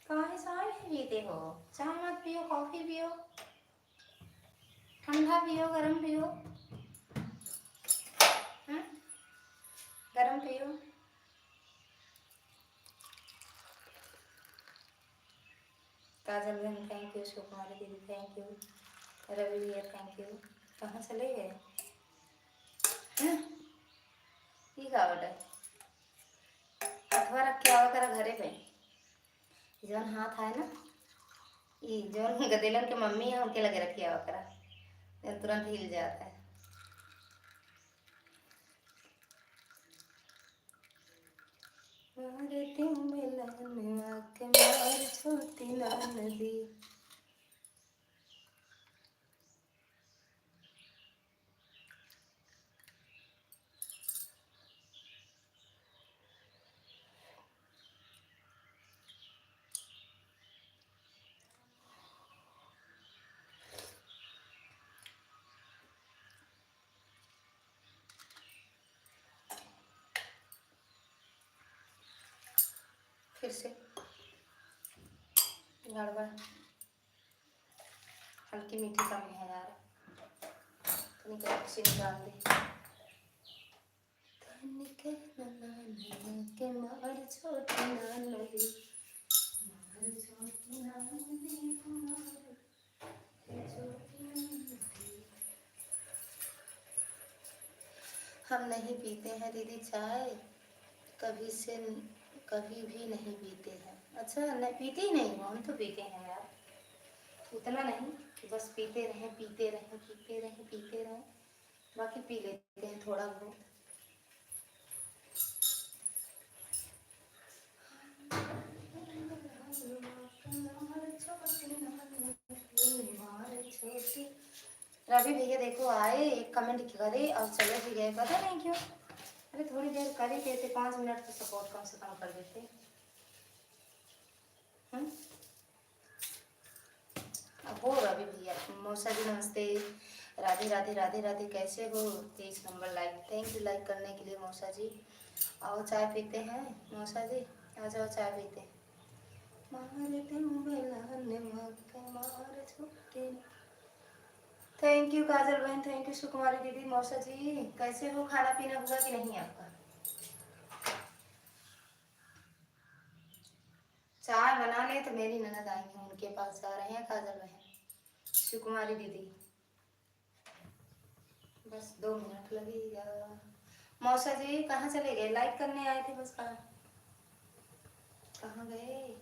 कहाँ चाय नहीं पीते हो? चाय मत पियो, कॉफी पियो, ठंडा पियो, गरम पियो, गरम पियो। काजल बहन थैंक यू, सुकुमारी दीदी थैंक यू, रवि भैया थैंक यू। कहाँ चले गए? की गावट है, अथवा रख के आवा करा घरे पे, जौन हाथ है ना, ये जौन गदेलन के मम्मी है उनके लगे रखी आवा करा, तुरंत हिल जाता है। मारे तुम मिलन आके मार छोटी ना नदी। फिर से गड़बड़, हल्की मीठी कमी है यार, तनिक चीनी डाल दे। तनिक नन्हा के मार छोटी ना नदी, मार छोटी ना नदी, मार छोटी ना नदी। हम नहीं पीते हैं दीदी चाय, कभी से कभी भी नहीं पीते हैं। अच्छा नहीं पीते ही नहीं हो? हम तो पीते हैं यार, उतना नहीं कि बस पीते रहें पीते रहें पीते रहें पीते रहें, बाकी पी लेते हैं थोड़ा बहुत। रवि भैया देखो आए, एक कमेंट करे और चले भी गए, पता नहीं क्यों। अरे थोड़ी देर कर ही देते, 5 मिनट तो सपोर्ट कम से कम कर देते। अब वो रवि भैया, मौसा जी नमस्ते, राधे राधे राधे राधे, कैसे हो? 30 number like, thank you like करने के लिए मौसा जी। आओ चाय पीते हैं मौसा जी, आ जाओ चाय पीते। थैंक यू काजल बहन, थैंक यू सुकुमारी दीदी। मौसा जी कैसे हो? खाना पीना हुआ कि नहीं आपका? चाय बनाने तो मेरी ननद आई है, उनके पास जा रहे हैं काजल बहन, सुकुमारी दीदी। बस 2 मिनट लगेगा। मौसा जी कहाँ चले गए? लाइक करने आए थे बस, कहाँ कहाँ गए?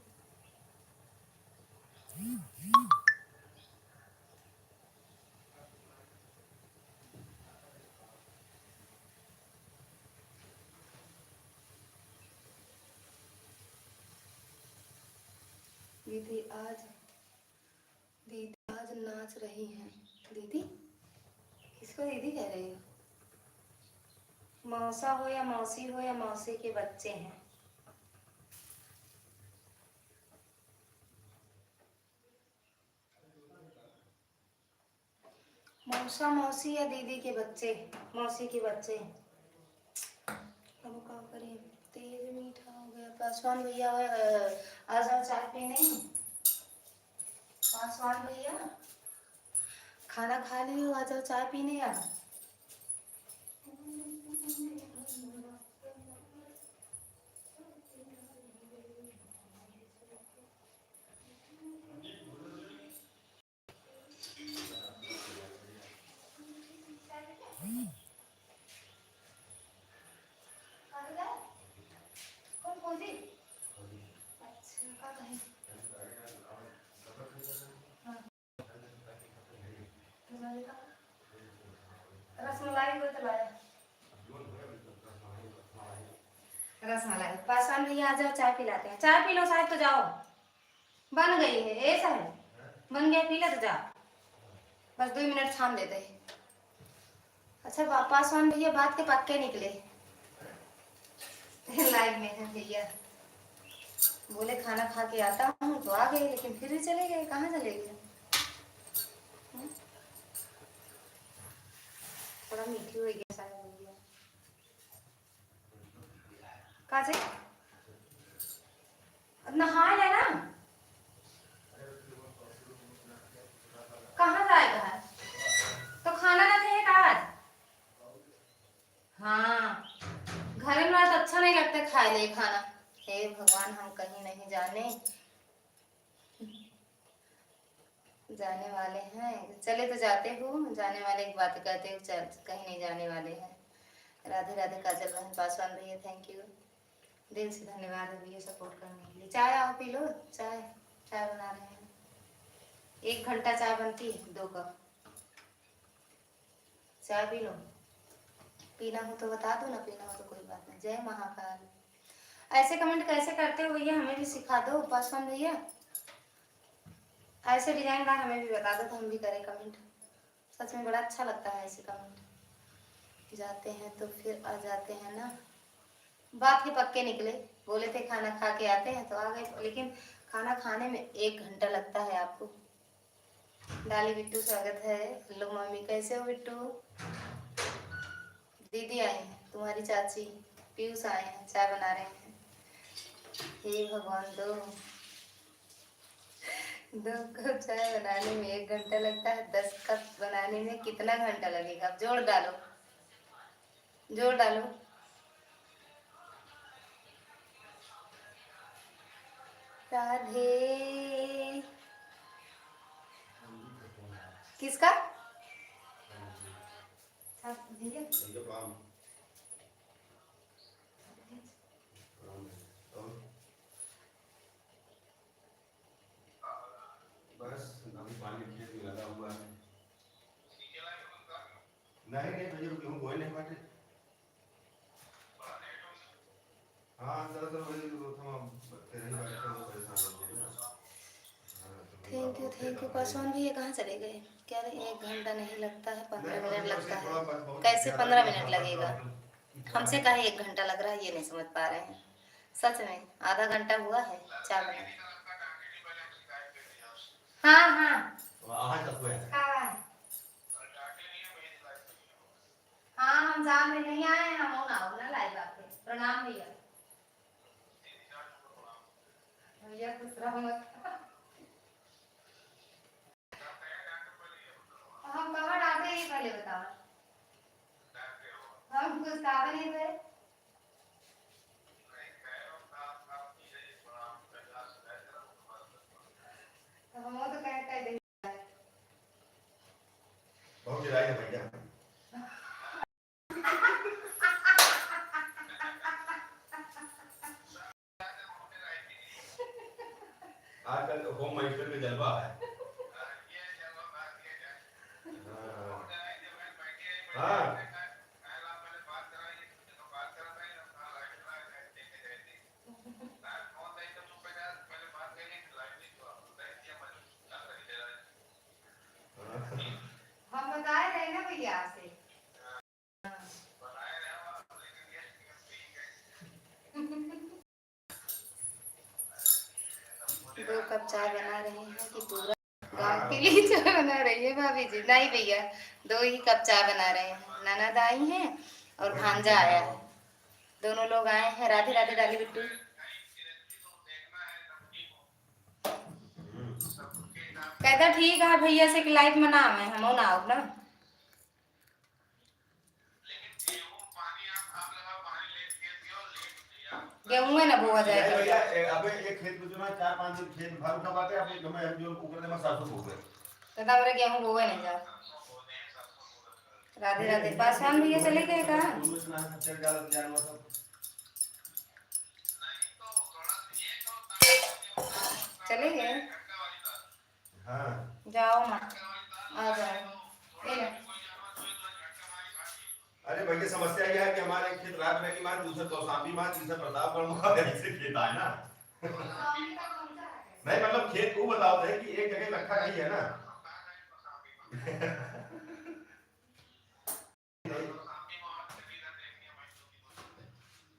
दीदी आज नाच रही हैं। दीदी किसको दीदी कह रही हो? मौसा हो या मौसी हो या मौसी के बच्चे हैं? मौसा मौसी या दीदी के बच्चे, मौसी के बच्चे। अब क्या करें, तेज मीठा हो गया। पासवान भैया आ जाओ चाय पीने। पासवान भैया खाना खा लियो, आ जाओ चाय पीने यार। कौन फौजी? अच्छा का कहे? हाँ, रसमलाई को तो लाया। रसमलाई। पासवान भैया आ जाओ चाय पिलाते हैं। चाय पी लो साहब तो जाओ, बन गई है ए साहब, बन गया, पी लो तो जाओ, बस 2 मिनट थाम देते हैं। अच्छा पासवान भैया बात के पक्के निकले। लाइव में है भैया, बोले खाना खा के आता हूँ तो आ गए, लेकिन फिर भी चले गए। कहाँ चले गए? थोड़ा मीठी हो गया शायद भैया। कहाँ से नहा लेना, कहाँ जाएगा है? तो खाना ना थे आज। हाँ घर में तो अच्छा नहीं लगता खाए ले खाना। हे भगवान, हम कहीं नहीं जाने, जाने वाले हैं। चले तो जाते हो, जाने वाले की बात कहते हो, चल कहीं नहीं जाने वाले हैं। राधे राधे काजल बहन, पासवान भैया थैंक यू, दिल से धन्यवाद भैया सपोर्ट करने के लिए। चाय आओ पी लो चाय, चाय बना रहे हैं। 1 घंटा चाय बनती है, 2 कप चाय पी लो। पीना हो तो बता दो, ना पीना हो तो कोई बात नहीं। जय महाकाल। ऐसे कमेंट कैसे करते हो भैया, हमें भी सिखा दो पासवान भैया। ऐसे डिजाइन का हमें भी बता दो तो हम भी करें कमेंट। सच में बड़ा अच्छा लगता है ऐसे कमेंट। जाते हैं तो फिर आ जाते हैं ना, बात के पक्के निकले। बोले थे खाना खा के आते हैं तो आ गए, लेकिन खाना खाने में 1 घंटा लगता है आपको। डाली बिट्टू स्वागत है। हेलो मम्मी, कैसे हो बिट्टू? दीदी आई हैं, तुम्हारी चाची पीयूष आए हैं, चाय बना रहे हैं। हे भगवान, दो 2 कप चाय बनाने में 1 घंटा लगता है, 10 कप बनाने में कितना घंटा लगेगा? अब जोड़ डालो, जोड़ डालो। राधे किसका? भैया बस अभी पानी खेत में लगा हुआ है। नहीं नहीं भैया, गेहूँ बोए नहीं बाटे। हाँ दरअसल वही थोड़ा रही बात, तो परेशान हो गए ना। हाँ थैंक यू। पासवान भी ये कहाँ चले गए? कह रहे 1 घंटा नहीं लगता है, 15 मिनट लगता है। कैसे 15 मिनट लगेगा? हमसे कहे 1 घंटा लग रहा है, ये नहीं समझ पा रहे हैं। सच में आधा घंटा हुआ है चाय बनाए। हाँ हाँ हाँ हाँ, हम जान में नहीं आए हैं, हम ना होना लाइव आपके। प्रणाम भैया। भैया खुश रहो मत। हम कहाँ डालते हैं ये पहले बताओ। हम कुछ काबे नहीं थे। तो हम वो तो कह दे बहुत गिराई है भैया। आजकल तो होम माइस्टर का जलवा है। हाँ हम बताए रहे ना भैया आपसे। दो कप चाय बना रहे हैं कि पूरा गांव के लिए चाय बना रही है भाभी जी? नहीं भैया, 2 ही कप चाय बना रहे हैं। ननद आई है और भांजा आया है, दोनों लोग आए हैं। राधे राधे डाली बिट्टू। कहता ठीक है भैया से लाइव मना में हम ना आओ ना। गेहूं में ना बोआ जाएगा भैया। अबे एक खेत में जो ना 4-5 दिन खेत भर उठा पाते आप जो मैं जो ऊपर में सरसों बो गए तो तब रे गेहूं बोए नहीं जा। राधे राधे। पासवान भैया चले गए कहां? चले गए। हाँ जाओ ना, आ जाओ। अरे भैया समस्या यह है कि हमारे खेत रात में की मार, दूसरा कौशाम्बी मार, तीसरा प्रतापगढ़ ऐसे खेत आए ना। नहीं मतलब खेत को बताओ है कि एक जगह रखा नहीं है ना।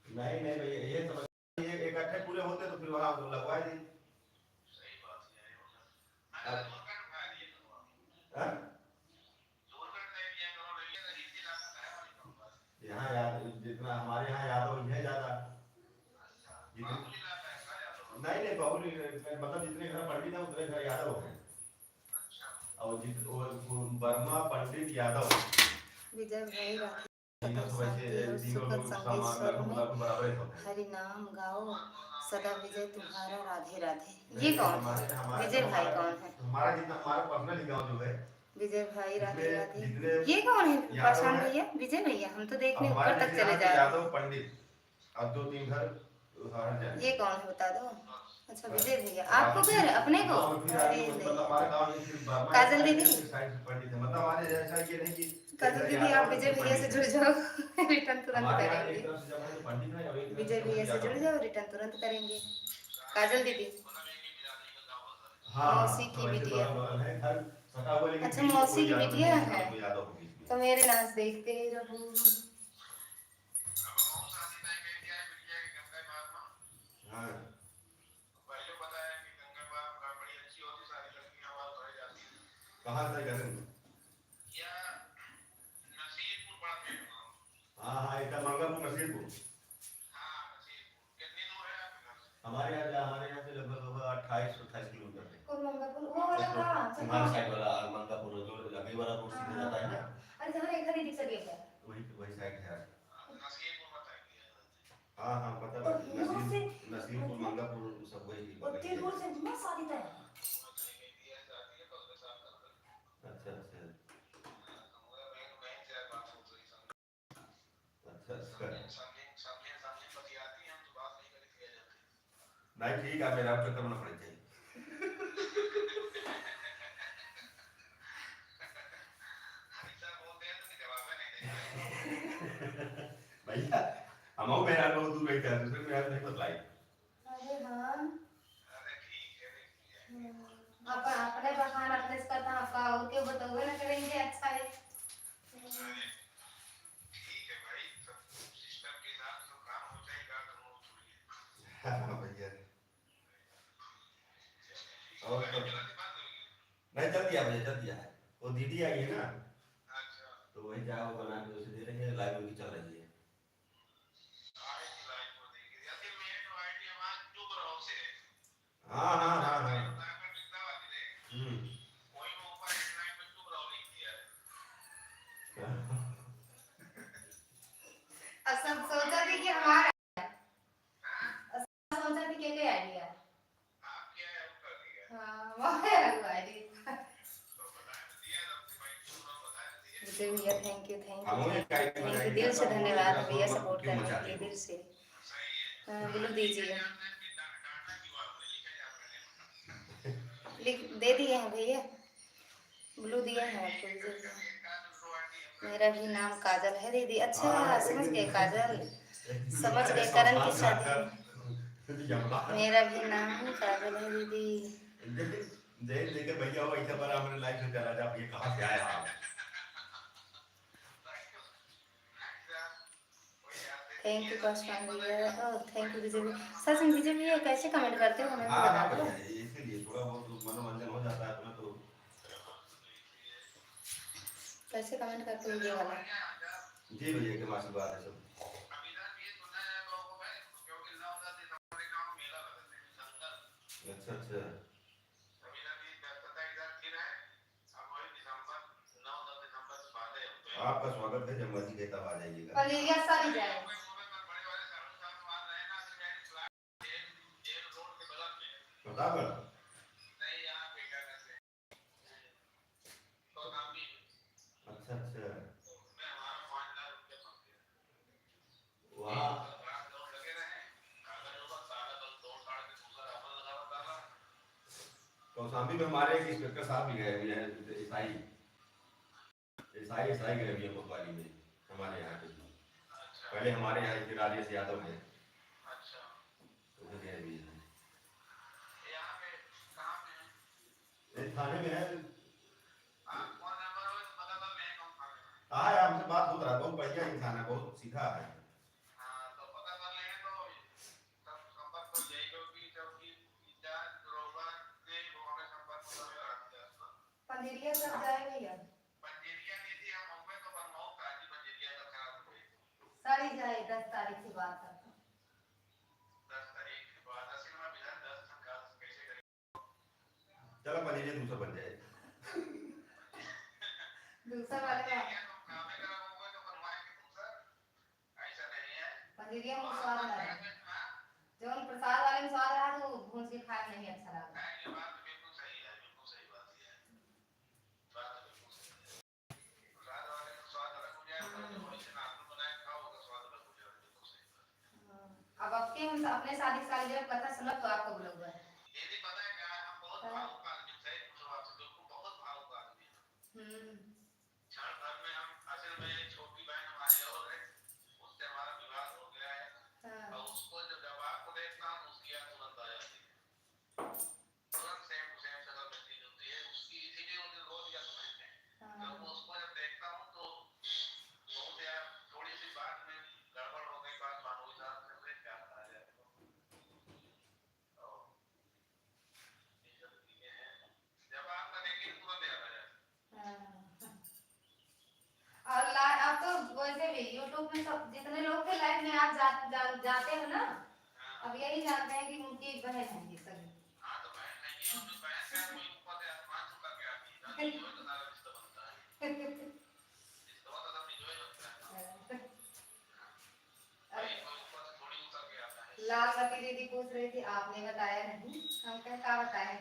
नहीं नहीं भैया ये समझ ये इकट्ठे पूरे होते तो फिर वहां लगवा दी। यहाँ याद जितना हमारे यहाँ यादव है ज्यादा। नहीं नहीं बहु मतलब जितने घर पंडित है उतने घर यादव है। और वर्मा पंडित यादव विजय भाई हरि नाम गाओ सदा विजय तुम्हारा राधे राधे। ये कौन है? विजय भाई कौन है? हमारा जितना हमारा पर्सनल गांव जो है विजय भाई राधे राधे। ये कौन है? पासवान भैया विजय भैया, हम तो देखने ऊपर तक चले जा रहे हैं। यादव पंडित और 2-3 घर। ये कौन है बता दो। अच्छा विजय भैया, आपको फिर अपने को? अरे काजल दीदी, काजल दीदी आप विजय भैया से जुड़ जाओ रिटर्न तुरंत करेंगे। विजय भैया से जुड़ जाओ, रिटर्न तुरंत करेंगे। काजल दीदी मौसी की बिटिया। अच्छा मौसी की बिटिया है तो मेरे नाच देखते ही रहो। हाँ कहाँ से करें? हाँ हाँ इधर मंगापुर नसीरपुर। हमारे यहाँ से लगभग 28-28 किलोमीटर है। कौन मंगापुर? वो वाला कहाँ? तुम्हारे साइड वाला मंगापुर जो लगे वाला रोड सीधे जाता है ना। अरे जहाँ एक खरीदी सके क्या? वही साइड है। हाँ हाँ पता है। नसीरपुर मंगापुर सब वही। और तीरपुर से ना शादी तय है। अच्छा अच्छा अच्छा अच्छा। नहीं ठीक है मेरा चक्कर में पड़ जाए। भैया हम मेरा बहुत दूर बैठे हैं दूसरे को यार नहीं बतलाई। अरे हाँ अपन अपने बखान अपने से करता आपका और क्यों बताओगे ना करेंगे अच्छा है। ठीक है भाई, सब सिस्टम के हिसाब से काम हो जाएगा, तो वो छोड़िए। हाँ भैया। और तो नहीं, जल्दी आ भैया, जल्दी आ। वो दीदी आई है ना, अच्छा, तो वही चाय वो बना के उसे दे रही है, लाइव उनकी चल रही है। हाँ हाँ हाँ हाँ। हम्म। सब सोचा थी कि हमारा सोचा थी क्या आइडिया। हाँ वही आइडिया। जी भैया थैंक यू दिल से धन्यवाद भैया सपोर्ट करने के लिए दिल से। बिल्कुल दीजिए। लिख दे दिए हैं भैया, ब्लू दिया है आपको दीजिए। मेरा भी नाम काजल है दीदी। अच्छा समझ गए काजल, समझ गए करण की शादी। मेरा भी नाम काजल है दीदी। देख देख भैया वो ऐसा बड़ा हमने लाइफ में चला जा, ये कहाँ से आया आप। थैंक यू पासवान भैया। ओह थैंक यू विजय भैया। सच में विजय भैया कैसे कमेंट करते हो हमें भी हाँ बता हाँ दो। भैया, इसीलिए थोड़ा बहुत मनोरंजन हो जाता है अपना तो। कैसे कमेंट करते हो ये वाला। जी भैया के आशीर्वाद है सब। अच्छा अच्छा। आपका स्वागत है, जब मर्जी कहे तब आ जाइएगा। पलेरिया सारी जाए। प्रतापगढ़। अच्छा अच्छा। वहाँ कौशाम्बी में हमारे एक इंस्पेक्टर साहब भी गए हुए हैं, ईसाई ईसाई ईसाई गए हुए हैं कोतवाली में, हमारे यहाँ के। पहले हमारे यहाँ के राजेश यादव है, तो वो गए हुए हैं। ये थाने में है। हाँ यार, हमसे बात होता है, बहुत बढ़िया इंसान है, बहुत सीधा है। पंजेरिया सब जाए भैया। सारी जाए 10 तारीख की बात करता। चलो पंजेरिया दूसरा बन जाए। दूसरा वाले का पंजेरिया में स्वाद लगा, जौन प्रसाद वाले में स्वाद रहा तो भून के खाए नहीं अच्छा लगा। अब आपके हम अपने शादी साल जब पता चला तो आपको बुलाऊंगा। दीदी पता है क्या, हम बहुत भावुक आदमी थे, बहुत भावुक आदमी। क्षण भर में हम असल में छोटी बहन हमारी और है, उससे हमारा विवाह हो गया है। और उसको जब आपको देखता हूँ उसकी याद तुरंत आ जाती है, तुरंत सेम टू सेम शक्ल मिलती जुलती है उसकी, इसीलिए मुझे रोज याद रहते हैं। जब वो उसको जब देखता हूँ तो बहुत यार थोड़ी सी बात में गड़बड़ हो गई, बात मानवी साहब से मुझे क्या कहा जाए। जब आपका देखिए तुरंत याद आ जाए। और अब तो वैसे भी यूट्यूब में सब जितने लोग के लाइव में आप जाते हो ना, अब यही जानते हैं कि उनकी बहन है ये सभी। हाँ तो बहन नहीं है, उनकी बहन का कोई ऊपर से आसमान छू करके आती है, दादी जो है तो सारा रिश्ता बनता है, रिश्ता तो सब निजोए बनता है। भाई कोई ऊपर से थोड़ी उतर के आता है। लाल मती दीदी पूछ रही थी, आपने बताया नहीं, हम क्या बताएं।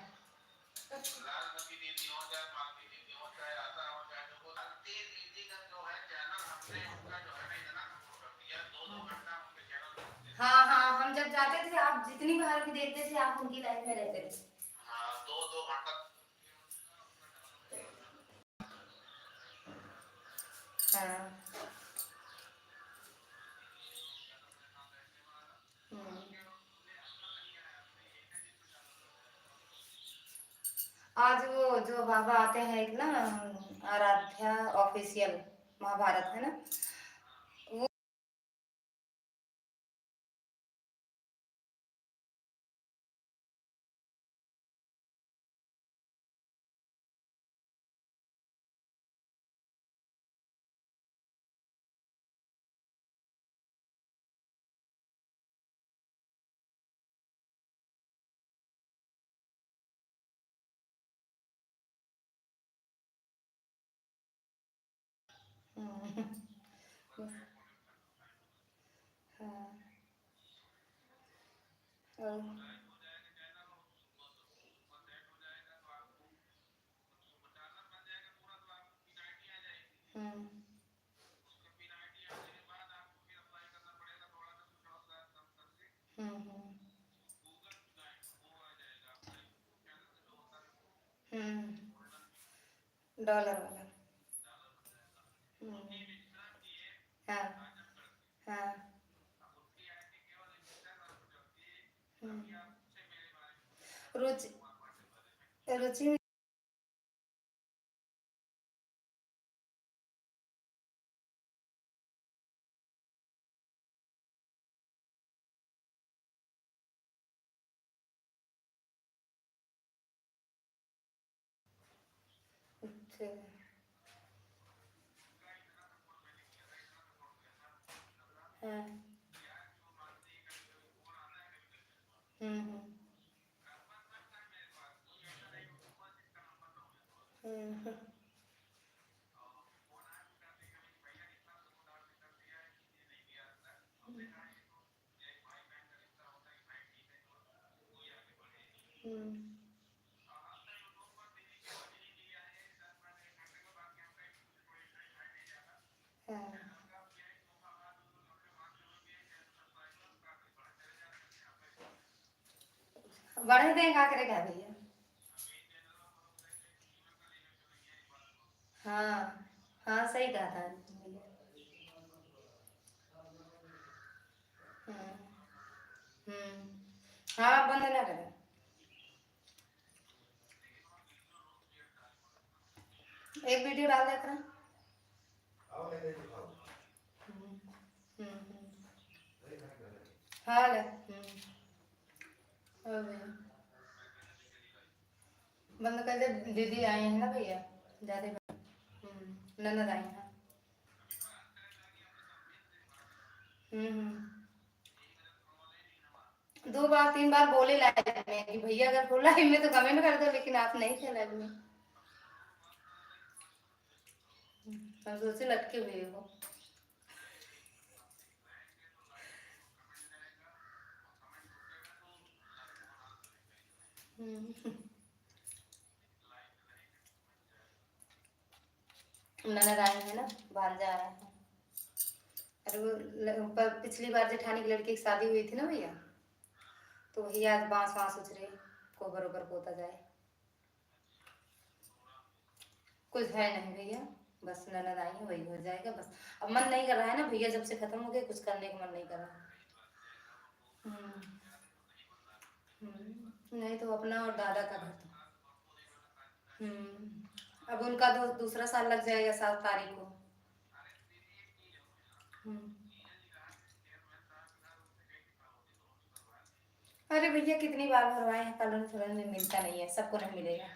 लाल मती दीदी हो जाए, मालती दीदी हो जाए, आशा हो जाए, जो वो लालती दीदी का जो है चैनल, हमने उनका जो है ना इतना सपोर्ट कर दिया, 2-2 घंटा उनके चैनल पे। हाँ हाँ, हम जब जाते थे आप जितनी बार भी देखते थे आप उनकी लाइफ में रहते थे। हाँ 2-2 घंटा। हाँ आज वो जो बाबा आते हैं एक ना, आराध्या ऑफिशियल महाभारत है ना, वो हम्म, हाँ, और हम्म, हम्म, डॉलर वाला। हम्म, हाँ, हाँ, हम्म, रुचि, रुचि, अच्छा, हाँ, हम्म, हम्म, हम्म, हाँ, बढ़े दें का करेगा भैया। हाँ, हाँ सही कहा था भैया। हम्म, हाँ बंद ना करें। एक वीडियो डाल देता ना। हम्म, हाँ ले, हो गया। बंद कर दे, दीदी आए हैं ना भैया, ज्यादा ननद आई हैं। हम्म, दो बार तीन बार बोले लाइव में कि भैया अगर खोला लाइव में तो कमेंट कर दो, लेकिन आप नहीं थे लाइव में। हम सोचे लटके हुए हो। हम्म, ननद आई है ना, बाहर जा रहे हैं। अरे वो पर पिछली बार जेठानी की लड़की की शादी हुई थी ना भैया, तो वही आज बांस वांस उछरे को बरोबर पोता जाए। कुछ है नहीं भैया, बस ननद आई है वही हो जाएगा बस। अब मन नहीं कर रहा है ना भैया, जब से खत्म हो गया कुछ करने का मन नहीं कर रहा। हम्म, नहीं तो अपना और दादा का घर था। अब उनका तो दूसरा साल लग जाएगा 7 तारीख को। हम्म, अरे भैया कितनी बार भरवाए हैं, कॉलोनी थोड़ा में मिलता नहीं है, सबको नहीं मिलेगा।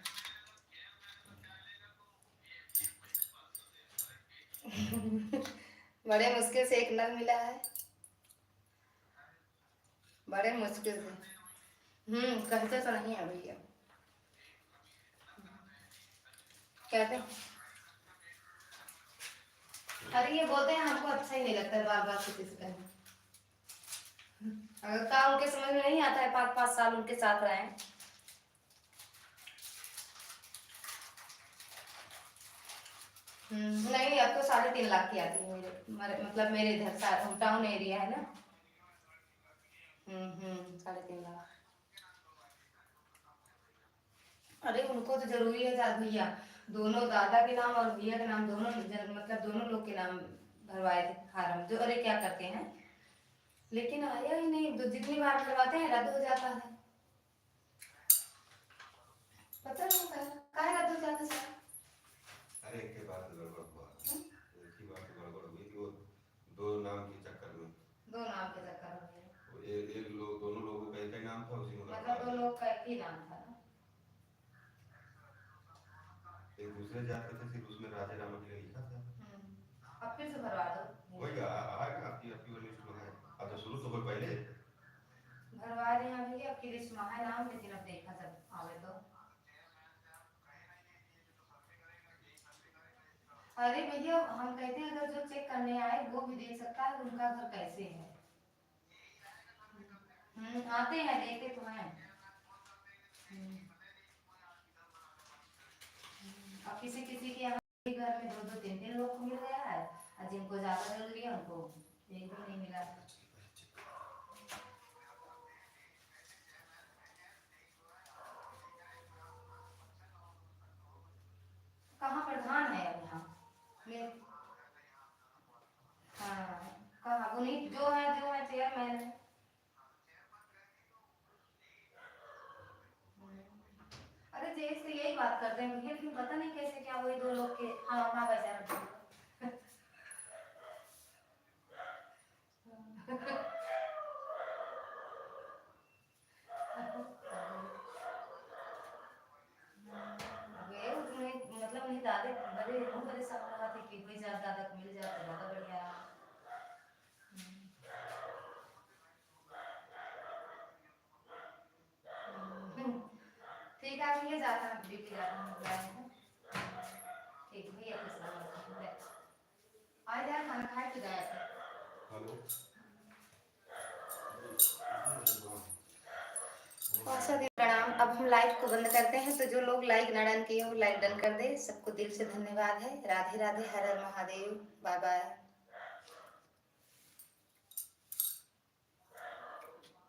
बड़े मुश्किल से एक नल मिला है, बड़े मुश्किल से। कहते तो नहीं है भैया, कहते हैं। अरे ये बोलते हैं हमको अच्छा ही नहीं लगता है बार बार किसी से कहना। अगर काम उनके समझ में नहीं आता है, 5 5 साल उनके साथ रहे हैं। नहीं अब तो 3.5 लाख की आती है मतलब मेरे इधर होम टाउन एरिया है ना। 3.5 लाख। अरे उनको तो जरूरी है जात भैया, दोनों दादा के नाम और भैया के नाम दोनों मतलब दोनों लोग के नाम भरवाए थे फार्म, जो अरे क्या करते हैं, लेकिन आया ही नहीं, जितनी बार करवाते हैं रद्द हो जाता है। पता नहीं काहे रद्द हो जाता सर? अरे एक के बाद गड़बड़ हुआ, एक ही बार तो गड़बड़ हुई थी वो, दो नाम के चक्कर में। दो नाम के चक्कर में वो एक लोग, दोनों लोगों का एक ही नाम था, उसी में मतलब गड़बड़ा दो गया। लोग का एक ही नाम था ना? एक दूसरे जाते थे, सिर्फ उसमें राजे रामा के लिए लिखा था। अब फिर से भरवा दो। वही आएगा, आपकी आपकी वाली लिस्ट में है। अब तो शुरू तो हो पहले। भरवा रहे हैं अभी, अब की लिस्ट में है नाम, लेकिन अब देखा जब आवे तो। अरे भैया हम कहते हैं अगर जो चेक करने आए वो भी देख सकता है उनका घर कैसे है। आते हैं, देखते तो हैं। अब किसी किसी के यहाँ घर में दो दो तीन तीन लोग को मिल गया है, और जिनको ज्यादा जरूरी है उनको एक भी नहीं मिला। कहाँ प्रधान है अब यहाँ हाँ कहाँ वो नहीं, जो है चेयरमैन है। अरे जेठ से यही बात करते हैं भैया, लेकिन पता नहीं कैसे क्या वही दो लोग के। हाँ हाँ बेचारा वे उसमें मतलब उन्हें दादे बड़े मुंह बड़े सब रहा थे कि कोई ज्यादा दादा को मिल जाए तो ज्यादा बढ़िया। ठीक है भैया, जाता हूँ ड्यूटी जाता हूँ। ठीक भैया, आ जाए खाना खाए तो जाए। हेलो। प्रणाम। अब हम लाइव को बंद करते हैं, तो जो लोग लाइक ना डन किए हो लाइक डन कर दे। सबको दिल से धन्यवाद है। राधे राधे, हर हर महादेव, बाय बाय।